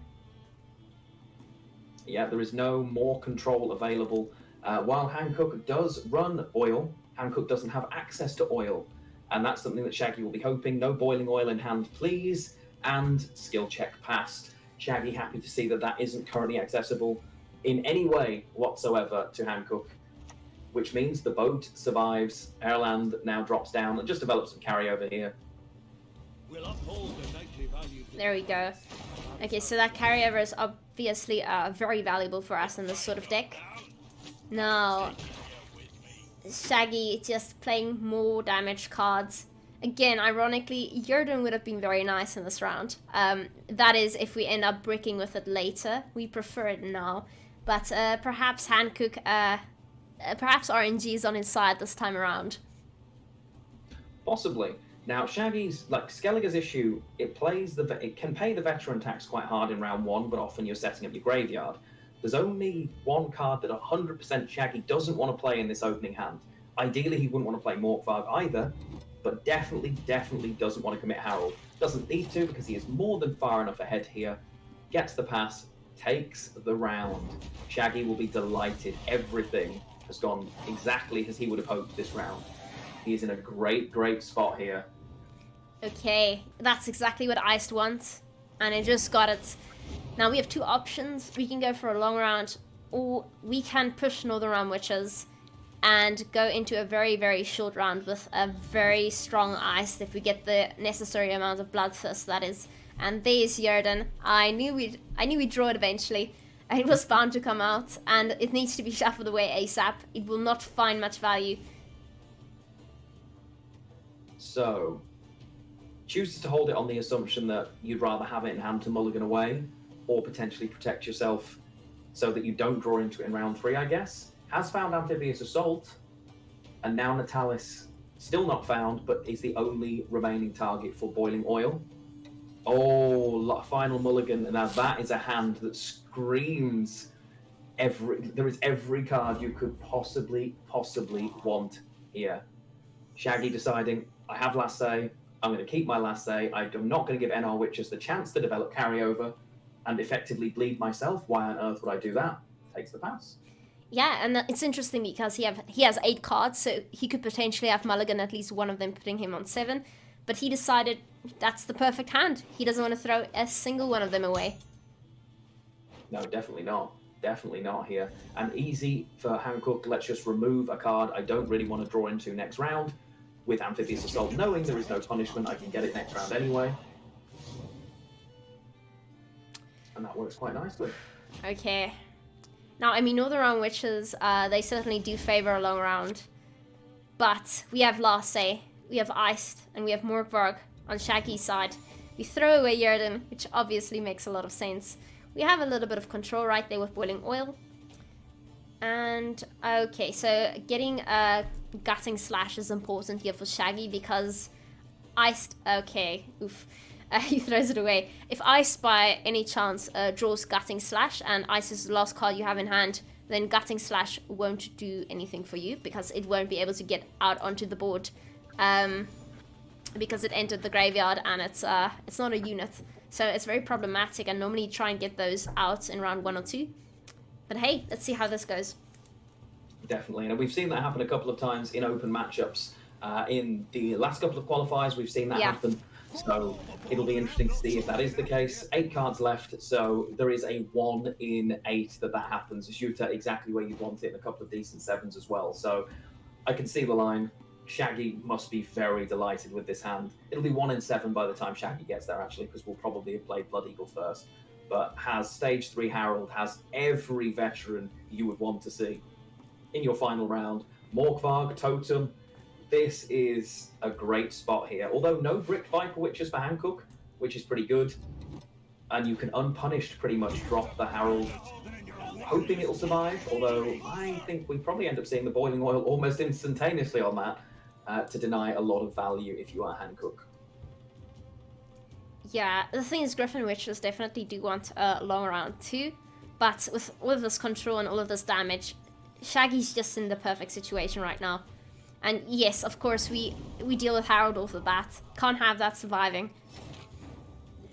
Yeah, there is no more control available. While Hancook does run oil, Hancook doesn't have access to oil, and that's something that Shaggy will be hoping. No boiling oil in hand, please, and skill check passed. Shaggy happy to see that that isn't currently accessible in any way whatsoever to Hancook, which means the boat survives. Erland now drops down and just develops some carryover here. There we go. Okay, so that carryover is obviously very valuable for us in this sort of deck. Now, Shaggy just playing more damage cards. Again, ironically, Jurden would have been very nice in this round. That is, if we end up bricking with it later. We prefer it now. But perhaps Hancook, perhaps RNG is on his side this time around. Possibly. Now, Shaggy's, like Skellige's issue, it can pay the veteran tax quite hard in round 1, but often you're setting up your graveyard. There's only one card that 100% Shaggy doesn't want to play in this opening hand. Ideally, he wouldn't want to play Morkvarg either, but definitely doesn't want to commit Harold. Doesn't need to, because he is more than far enough ahead here. Gets the pass, takes the round. Shaggy will be delighted. Everything has gone exactly as he would have hoped this round. He is in a great spot here. Okay, that's exactly what Iced wants, and I just got it. Now we have two options. We can go for a long round, or we can push Northern Realm Witches and go into a very short round with a very strong Iced if we get the necessary amount of Bloodthirst, that is. And there's Jurden. I knew we'd draw it eventually. It was bound to come out, and it needs to be shuffled away ASAP. It will not find much value. So, chooses to hold it on the assumption that you'd rather have it in hand to mulligan away, or potentially protect yourself so that you don't draw into it in round 3, I guess. Has found Amphibious Assault, and now Natalis, still not found, but is the only remaining target for Boiling Oil. Oh, final mulligan, and now that is a hand that screams there is every card you could possibly want here. Shaggy deciding, I have last say, I'm going to keep my last say, I'm not going to give NR Witches the chance to develop carryover and effectively bleed myself. Why on earth would I do that? Takes the pass. Yeah, and it's interesting because he has 8 cards, so he could potentially have mulligan at least one of them, putting him on 7. But he decided that's the perfect hand. He doesn't want to throw a single one of them away. No, definitely not. Definitely not here. And easy for Hancook. Let's just remove a card I don't really want to draw into next round. With Amphibious Assault, knowing there is no punishment, I can get it next round anyway. And that works quite nicely. Okay. Now, I mean, Northern Realm Witches, they certainly do favor a long round. But we have last say, we have Iced, and we have Morkvarg on Shaggy's side. We throw away Jurden, which obviously makes a lot of sense. We have a little bit of control right there with Boiling Oil. And, okay, so getting a Gutting Slash is important here for Shaggy because Iced, okay, oof, he throws it away. If Iced by any chance draws Gutting Slash and Ice is the last card you have in hand, then Gutting Slash won't do anything for you because it won't be able to get out onto the board because it entered the graveyard and it's not a unit. So it's very problematic, and normally you try and get those out in round 1 or 2. But hey, let's see how this goes. Definitely, and we've seen that happen a couple of times in open matchups. In the last couple of qualifiers, we've seen that happen. So it'll be interesting to see if that is the case. 8 cards left, so there is a 1 in 8 that happens. Shuta exactly where you want it, and a couple of decent 7s as well. So I can see the line. Shaggy must be very delighted with this hand. It'll be 1 in 7 by the time Shaggy gets there, actually, because we'll probably have played Blood Eagle first. But has Stage 3 Harold, has every veteran you would want to see in your final round. Morkvarg, Totem. This is a great spot here. Although no Bricked Viper Witches for Hancook, which is pretty good. And you can unpunished pretty much drop the Harold, hoping it'll survive. Although I think we probably end up seeing the Boiling Oil almost instantaneously on that to deny a lot of value if you are Hancook. Yeah, the thing is, Griffin Witches definitely do want a long round too. But with all of this control and all of this damage, Shaggy's just in the perfect situation right now. And yes, of course, we deal with Harold off the bat. Can't have that surviving.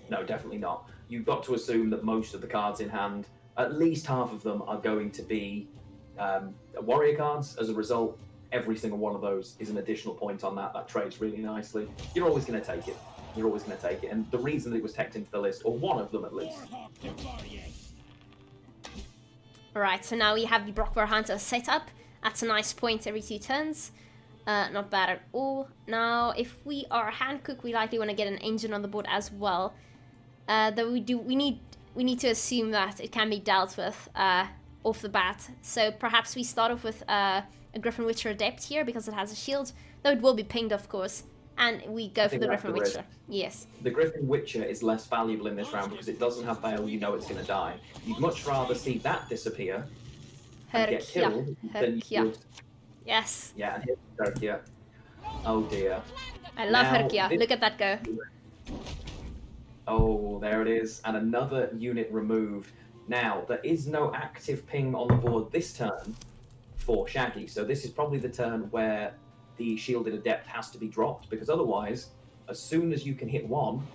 No, definitely not. You've got to assume that most of the cards in hand, at least half of them, are going to be warrior cards. As a result, every single one of those is an additional point on that. That trades really nicely. You're always going to take it. You're always going to take it. And the reason that it was teched into the list, or one of them at least. Alright, so now we have the Brockwar Hunter set up. That's a nice point every 2 turns. Not bad at all. Now, if we are Hancook, we likely want to get an engine on the board as well. Though we need to assume that it can be dealt with off the bat. So perhaps we start off with a Griffin Witcher Adept here because it has a shield, though it will be pinged, of course. And we go for the Griffin Witcher. Yes. The Griffin Witcher is less valuable in this round because it doesn't have Veil. You know it's going to die. You'd much rather see that disappear and get killed than you would. Yes. Yeah, and here's Herkia. Oh dear. I love Herkia. Look at that go. Oh, there it is. And another unit removed. Now, there is no active ping on the board this turn for Shaggy. So this is probably the turn where the Shielded Adept has to be dropped, because otherwise, as soon as you can hit one,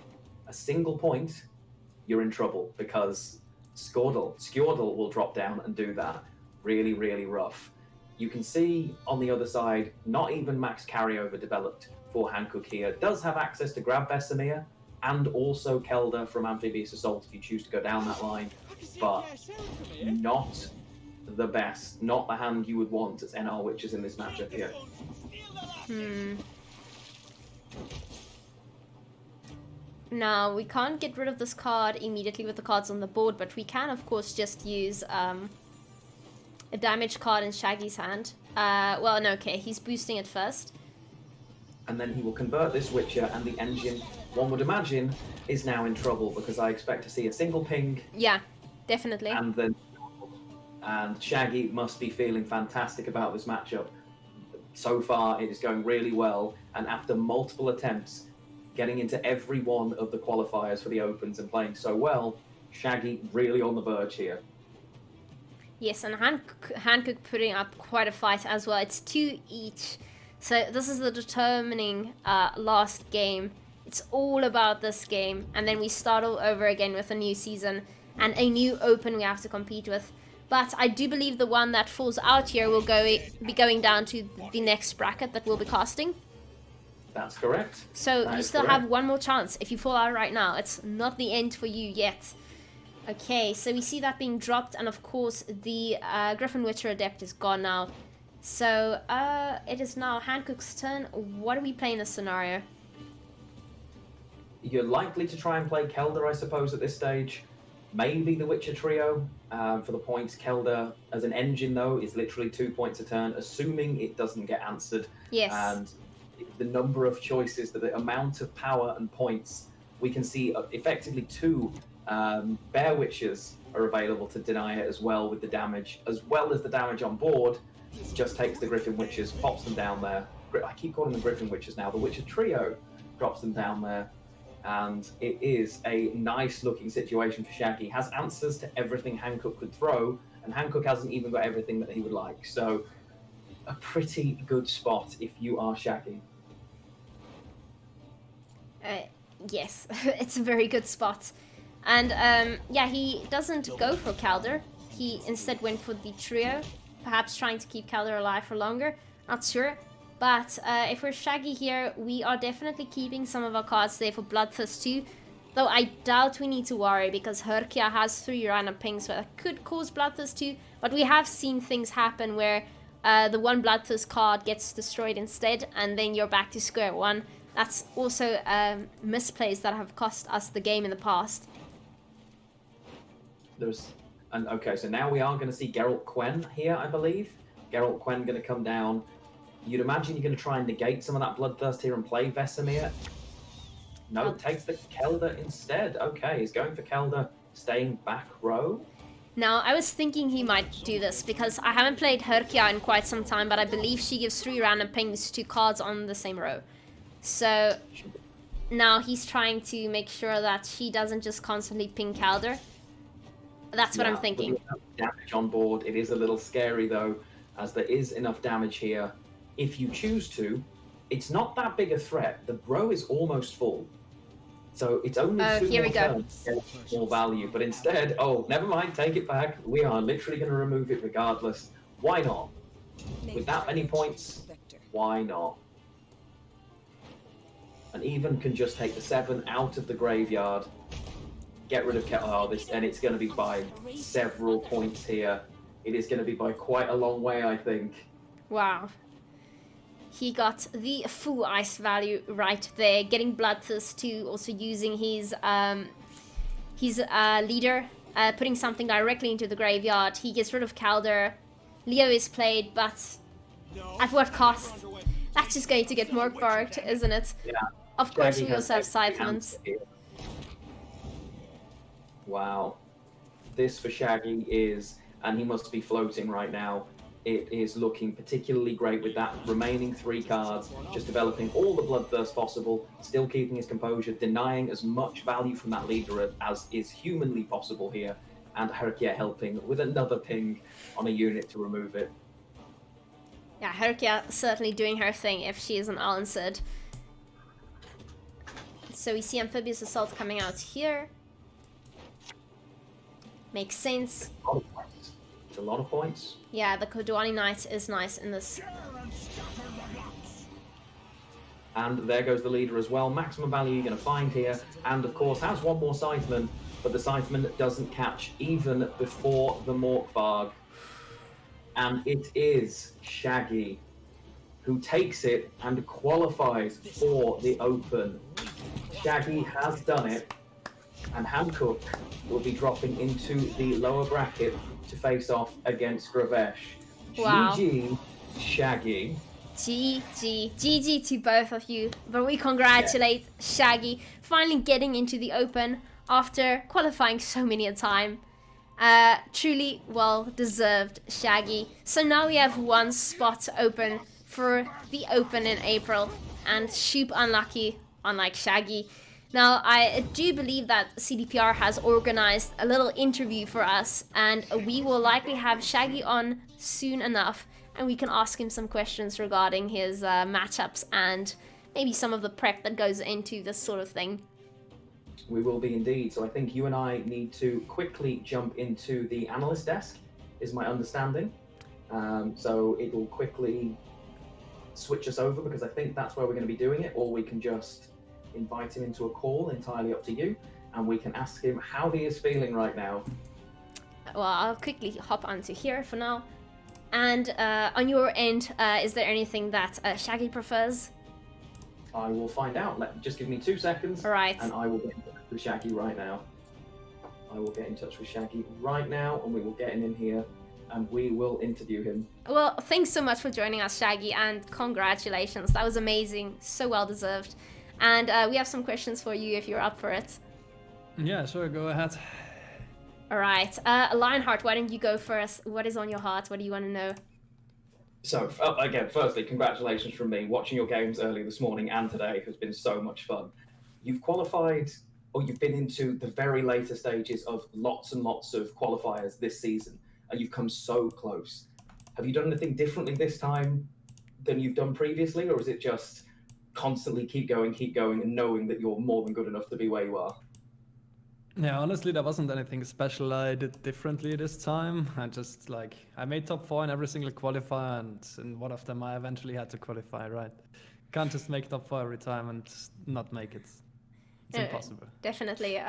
a single point, you're in trouble, because Skjordal will drop down and do that. Really, really rough. You can see on the other side, not even max carryover developed for Hancook here. Does have access to grab Vesemir and also Kelda from Amphibious Assault if you choose to go down that line, but not the best, not the hand you would want as NR Witches in this matchup here. Now, we can't get rid of this card immediately with the cards on the board, but we can, of course, just use a damage card in Shaggy's hand. Well, no, okay, he's boosting it first. And then he will convert this Witcher, and the engine, one would imagine, is now in trouble, because I expect to see a single ping. Yeah, definitely. And Shaggy must be feeling fantastic about this matchup. So far, it is going really well, and after multiple attempts, getting into every one of the qualifiers for the Opens and playing so well, Shaggy really on the verge here. Yes, and Hancook putting up quite a fight as well. It's 2 each. So this is the determining last game. It's all about this game. And then we start all over again with a new season and a new Open we have to compete with. But I do believe the one that falls out here will be going down to the next bracket that we'll be casting. That's correct. So you still have one more chance. If you fall out right now, it's not the end for you yet. Okay, so we see that being dropped, and of course the Griffin Witcher Adept is gone now. So it is now Hancook's turn. What do we play in this scenario? You're likely to try and play Kelda, I suppose, at this stage. Maybe the Witcher trio for the points. Kelda as an engine, though, is literally 2 points a turn, assuming it doesn't get answered. Yes. And the number of choices, the amount of power and points, we can see effectively 2 Bear Witches are available to deny it as well, with the damage, as well as the damage on board. Just takes the Griffin Witches, pops them down there. I keep calling them Griffin Witches now. The Witcher trio drops them down there. And it is a nice looking situation for Shaggy. Has answers to everything Hancook could throw, and Hancook hasn't even got everything that he would like. So a pretty good spot if you are Shaggy. Yes, it's a very good spot. And yeah, he doesn't go for Calder. He instead went for the trio, perhaps trying to keep Calder alive for longer. Not sure. But if we're Shaggy here, we are definitely keeping some of our cards there for Bloodthirst too. Though I doubt we need to worry, because Herkia has 3 random pings, so that could cause Bloodthirst too. But we have seen things happen where the one Bloodthirst card gets destroyed instead, and then you're back to square one. That's also misplays that have cost us the game in the past. Okay, so now we are going to see Geralt Quen here, I believe. Geralt Quen going to come down. You'd imagine you're going to try and negate some of that Bloodthirst here and play Vesemir. No, takes the Kelda instead. Okay, he's going for Kelda, staying back row. Now, I was thinking he might do this, because I haven't played Herkia in quite some time, but I believe she gives 3 random pings to cards on the same row. So now he's trying to make sure that she doesn't just constantly ping Calder. That's what I'm thinking. Damage on board. It is a little scary, though, as there is enough damage here. If you choose to, it's not that big a threat. The row is almost full. So it's only 2 here more we go. turns to get more value. But instead, oh, never mind, take it back. We are literally going to remove it regardless. Why not? With that many points, Why not? And even can just take the 7 out of the graveyard, get rid of and it's going to be by several points here. It is going to be by quite a long way, I think. Wow. He got the full ice value right there, getting Bloodthirst too, also using his leader, putting something directly into the graveyard. He gets rid of Calder. Leo is played, but at what cost? That's just going to get more barked, isn't it? Yeah. Of course, Shaggy we also have has Scythemans. Wow. This for Shaggy is, and he must be floating right now, it is looking particularly great with that remaining 3 cards, just developing all the Bloodthirst possible, still keeping his composure, denying as much value from that leader as is humanly possible here, and Herkia helping with another ping on a unit to remove it. Yeah, Herkia certainly doing her thing if she isn't answered. So we see Amphibious Assault coming out here. Makes sense. It's a lot of points. Yeah, the Kodwani Knight is nice in this. And there goes the leader as well. Maximum value you're going to find here. And of course has one more Scytheman, but the Scytheman doesn't catch even before the Morkvarg. And it is Shaggy who takes it and qualifies for the Open. Shaggy has done it, and Hancook will be dropping into the lower bracket to face off against Gravesh. Wow. GG, Shaggy. GG to both of you. But we congratulate Shaggy finally getting into the Open after qualifying so many a time. Truly well deserved, Shaggy. So now we have 1 spot open for the Open in April, and Shoop unlucky, unlike Shaggy. Now, I do believe that CDPR has organized a little interview for us, and we will likely have Shaggy on soon enough, and we can ask him some questions regarding his matchups and maybe some of the prep that goes into this sort of thing. We will be indeed. So I think you and I need to quickly jump into the analyst desk, is my understanding. So it will quickly switch us over, because I think that's where we're going to be doing it, or we can just invite him into a call, entirely up to you, and we can ask him how he is feeling right now. Well, I'll quickly hop onto here for now. And on your end, is there anything that Shaggy prefers? I will find out. Just give me 2 seconds, All right. and I will get in touch with Shaggy right now. And we will get him in here, and we will interview him. Well, thanks so much for joining us, Shaggy, and congratulations. That was amazing. So well deserved. And we have some questions for you if you're up for it. Yeah, sure, go ahead. All right. Lionheart, why don't you go first? What is on your heart? What do you want to know? So, again, firstly, congratulations from me. Watching your games earlier this morning and today has been so much fun. You've qualified, or you've been into the very later stages of lots and lots of qualifiers this season, and you've come so close. Have you done anything differently this time than you've done previously, or is it just constantly keep going, and knowing that you're more than good enough to be where you are? Yeah, honestly, there wasn't anything special I did differently this time. I made top 4 in every single qualifier, and in one of them I eventually had to qualify, right? Can't just make top 4 every time and not make it. It's impossible. Definitely.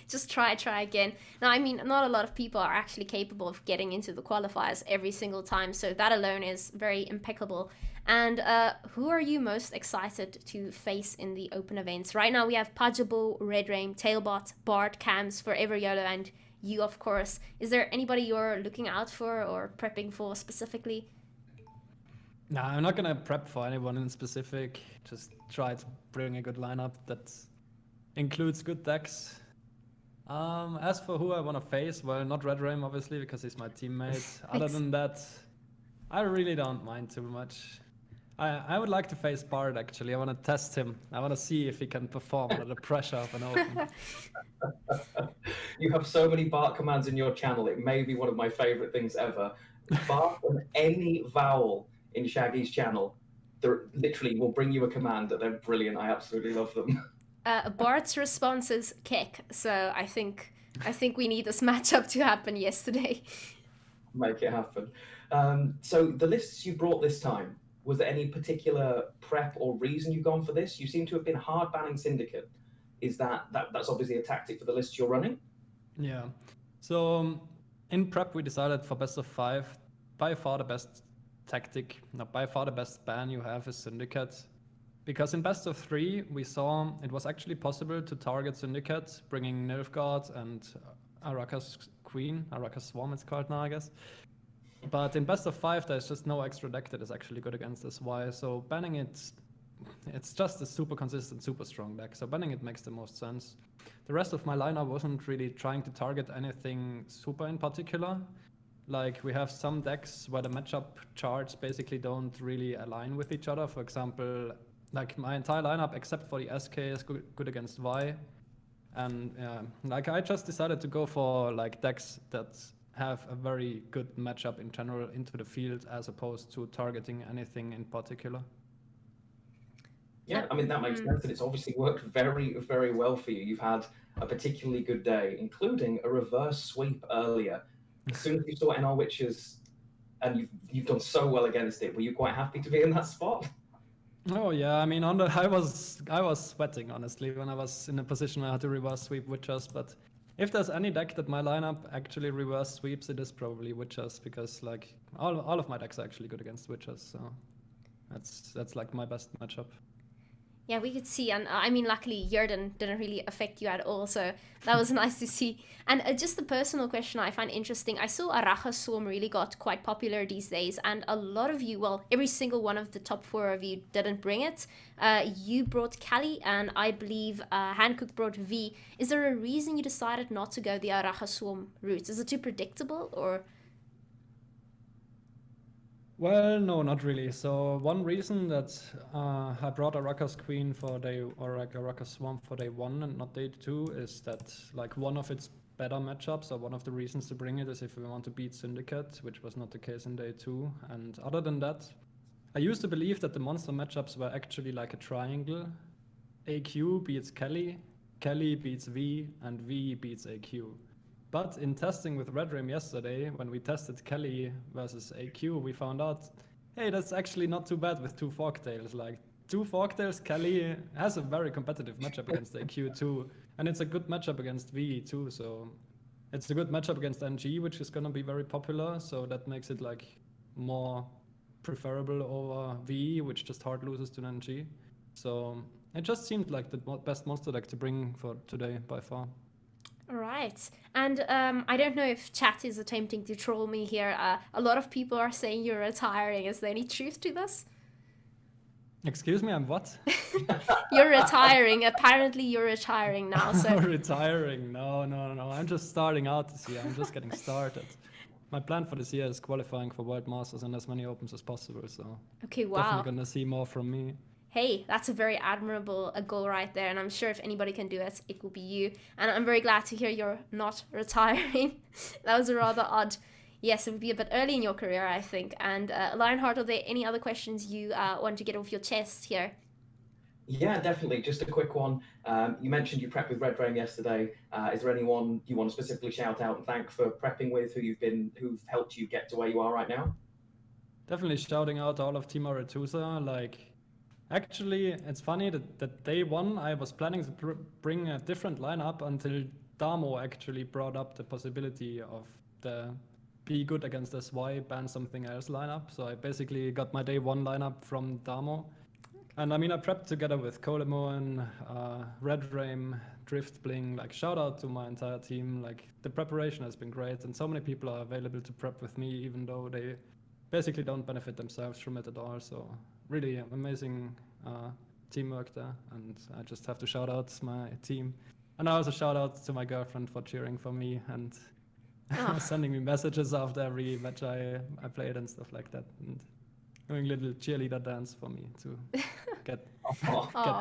Just try again. Now, I mean, not a lot of people are actually capable of getting into the qualifiers every single time, so that alone is very impeccable. And who are you most excited to face in the Open events? Right now we have Pajabo, Red Rain, Tailbot, Bard, Cams, Forever YOLO, and you, of course. Is there anybody you're looking out for or prepping for specifically? No, I'm not gonna prep for anyone in specific. Just try to bring a good lineup that includes good decks. As for who I want to face, well, not Red Rain, obviously, because he's my teammate. Other than that, I really don't mind too much. I would like to face Bard, actually. I want to test him. I want to see if he can perform under the pressure of an Open. You have so many Bard commands in your channel. It may be one of my favorite things ever. Bard and any vowel in Shaggy's channel, literally will bring you a command. They're brilliant. I absolutely love them. Bard's response is kick, so I think we need this matchup to happen yesterday. Make it happen. So the lists you brought this time, Was there any particular prep or reason you've gone for this? You seem to have been hard banning Syndicate. Is that's obviously a tactic for the list you're running? Yeah. So in prep, we decided for best of 5, by far the best tactic, no, by far the best ban you have is Syndicate. Because in best of 3, we saw it was actually possible to target Syndicate, bringing Nilfgaard and Araka's Queen, Araka's Swarm it's called now, I guess. But in best of 5, there's just no extra deck that is actually good against SY, so banning it's just a super consistent, super strong deck, so banning it makes the most sense. The rest of my lineup wasn't really trying to target anything super in particular. Like, we have some decks where the matchup charts basically don't really align with each other. For example, like my entire lineup except for the SK is good against Vi. And like I just decided to go for like decks that have a very good matchup in general into the field as opposed to targeting anything in particular. Yeah, I mean, that makes sense, and it's obviously worked very, very well for you. You've had a particularly good day, including a reverse sweep earlier. As soon as you saw NR Witches, and you've done so well against it, were you quite happy to be in that spot? Oh yeah, I mean, I was sweating honestly when I was in a position where I had to reverse sweep Witchers. But if there's any deck that my lineup actually reverse sweeps, it is probably Witchers, because like all of my decks are actually good against Witchers. So that's like my best matchup. Yeah, we could see, and I mean, luckily Jurden didn't really affect you at all, so that was nice to see. And just a personal question I find interesting, I saw Araka Swarm really got quite popular these days, and a lot of you, well, every single one of the top 4 of you didn't bring it. You brought Kali, and I believe Hancook brought V. Is there a reason you decided not to go the Araka Swarm route? Is it too predictable, or...? Well, no, not really. So one reason that I brought Araka's Queen for day, or like Araka's Swarm for day 1 and not day 2 is that like one of its better matchups, or one of the reasons to bring it, is if we want to beat Syndicate, which was not the case in day 2. And other than that, I used to believe that the monster matchups were actually like a triangle. AQ beats Kelly, Kelly beats V, and V beats AQ. But in testing with Red Rim yesterday, when we tested Kelly versus AQ, we found out, hey, that's actually not too bad with 2 Forktails. Like, 2 Forktails, Kelly has a very competitive matchup against AQ too. And it's a good matchup against V too, so it's a good matchup against NG, which is gonna be very popular, so that makes it like more preferable over V, which just hard loses to NG. So it just seemed like the best monster deck to bring for today by far. All right. And I don't know if chat is attempting to troll me here. A lot of people are saying you're retiring. Is there any truth to this? Excuse me, I'm what? You're retiring. Apparently you're retiring now. So Retiring? No. I'm just starting out this year. I'm just getting started. My plan for this year is qualifying for World Masters and as many opens as possible. So okay, wow. Definitely gonna see more from me. Hey, that's a very admirable goal right there, and I'm sure if anybody can do it, it will be you. And I'm very glad to hear you're not retiring. That was rather odd. Yes, it would be a bit early in your career, I think. And Lionheart, are there any other questions you want to get off your chest here? Yeah, definitely. Just a quick one. You mentioned you prepped with Red Rain yesterday. Is there anyone you want to specifically shout out and thank for prepping with, who've helped you get to where you are right now? Definitely shouting out all of Team Aretusa. Like, actually, it's funny that day 1 I was planning to bring a different lineup until Damo actually brought up the possibility of the be good against SY, ban something else lineup. So I basically got my day 1 lineup from Damo. And I mean, I prepped together with Colemoen, Red Rame, Drift Bling. Like, shout out to my entire team. Like, the preparation has been great, and so many people are available to prep with me, even though they basically don't benefit themselves from it at all. So really amazing teamwork there, and I just have to shout out my team. And I also shout out to my girlfriend for cheering for me and sending me messages after every match I played and stuff like that, and doing little cheerleader dance for me to get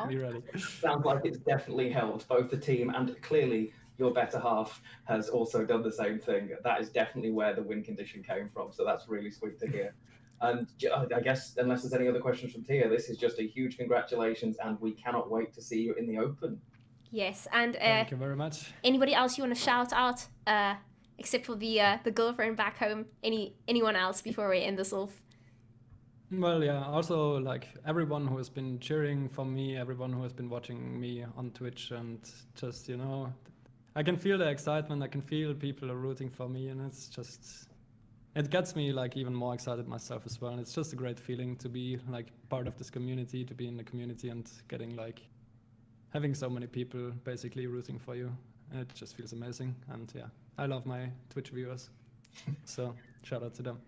me ready. Sounds like it's definitely helped both the team, and clearly your better half has also done the same thing. That is definitely where the win condition came from, so that's really sweet to hear. And I guess, unless there's any other questions from Tia, this is just a huge congratulations, and we cannot wait to see you in the Open. Yes, and thank you very much. Anybody else you want to shout out, except for the girlfriend back home? Anyone else before we end this off? Well, yeah, also like everyone who has been cheering for me, everyone who has been watching me on Twitch, and just, you know, I can feel the excitement, I can feel people are rooting for me, and it's just, it gets me like even more excited myself as well. And it's just a great feeling to be like part of this community, to be in the community and getting like, having so many people basically rooting for you. It just feels amazing. And yeah, I love my Twitch viewers. So shout out to them.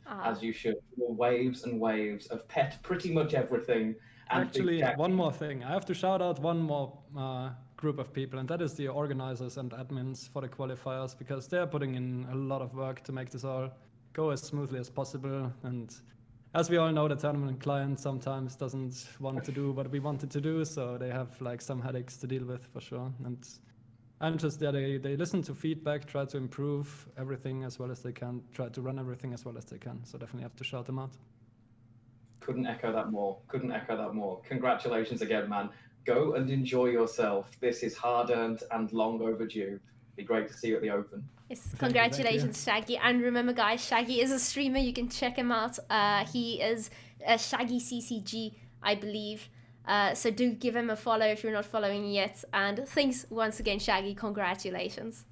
As you should. Waves and waves of pet pretty much everything. And Actually, one more thing. I have to shout out one more group of people, and that is the organizers and admins for the qualifiers, because they're putting in a lot of work to make this all go as smoothly as possible. And as we all know, the tournament client sometimes doesn't want to do what we wanted to do, so they have like some headaches to deal with for sure. And I'm just, yeah, they listen to feedback, try to improve everything as well as they can, try to run everything as well as they can. So definitely have to shout them out. Couldn't echo that more. Couldn't echo that more. Congratulations again, man. Go and enjoy yourself. This is hard-earned and long overdue. Be great to see you at the Open. Yes, congratulations, Shaggy. And remember, guys, Shaggy is a streamer. You can check him out. He is Shaggy CCG, I believe. So do give him a follow if you're not following yet. And thanks once again, Shaggy. Congratulations.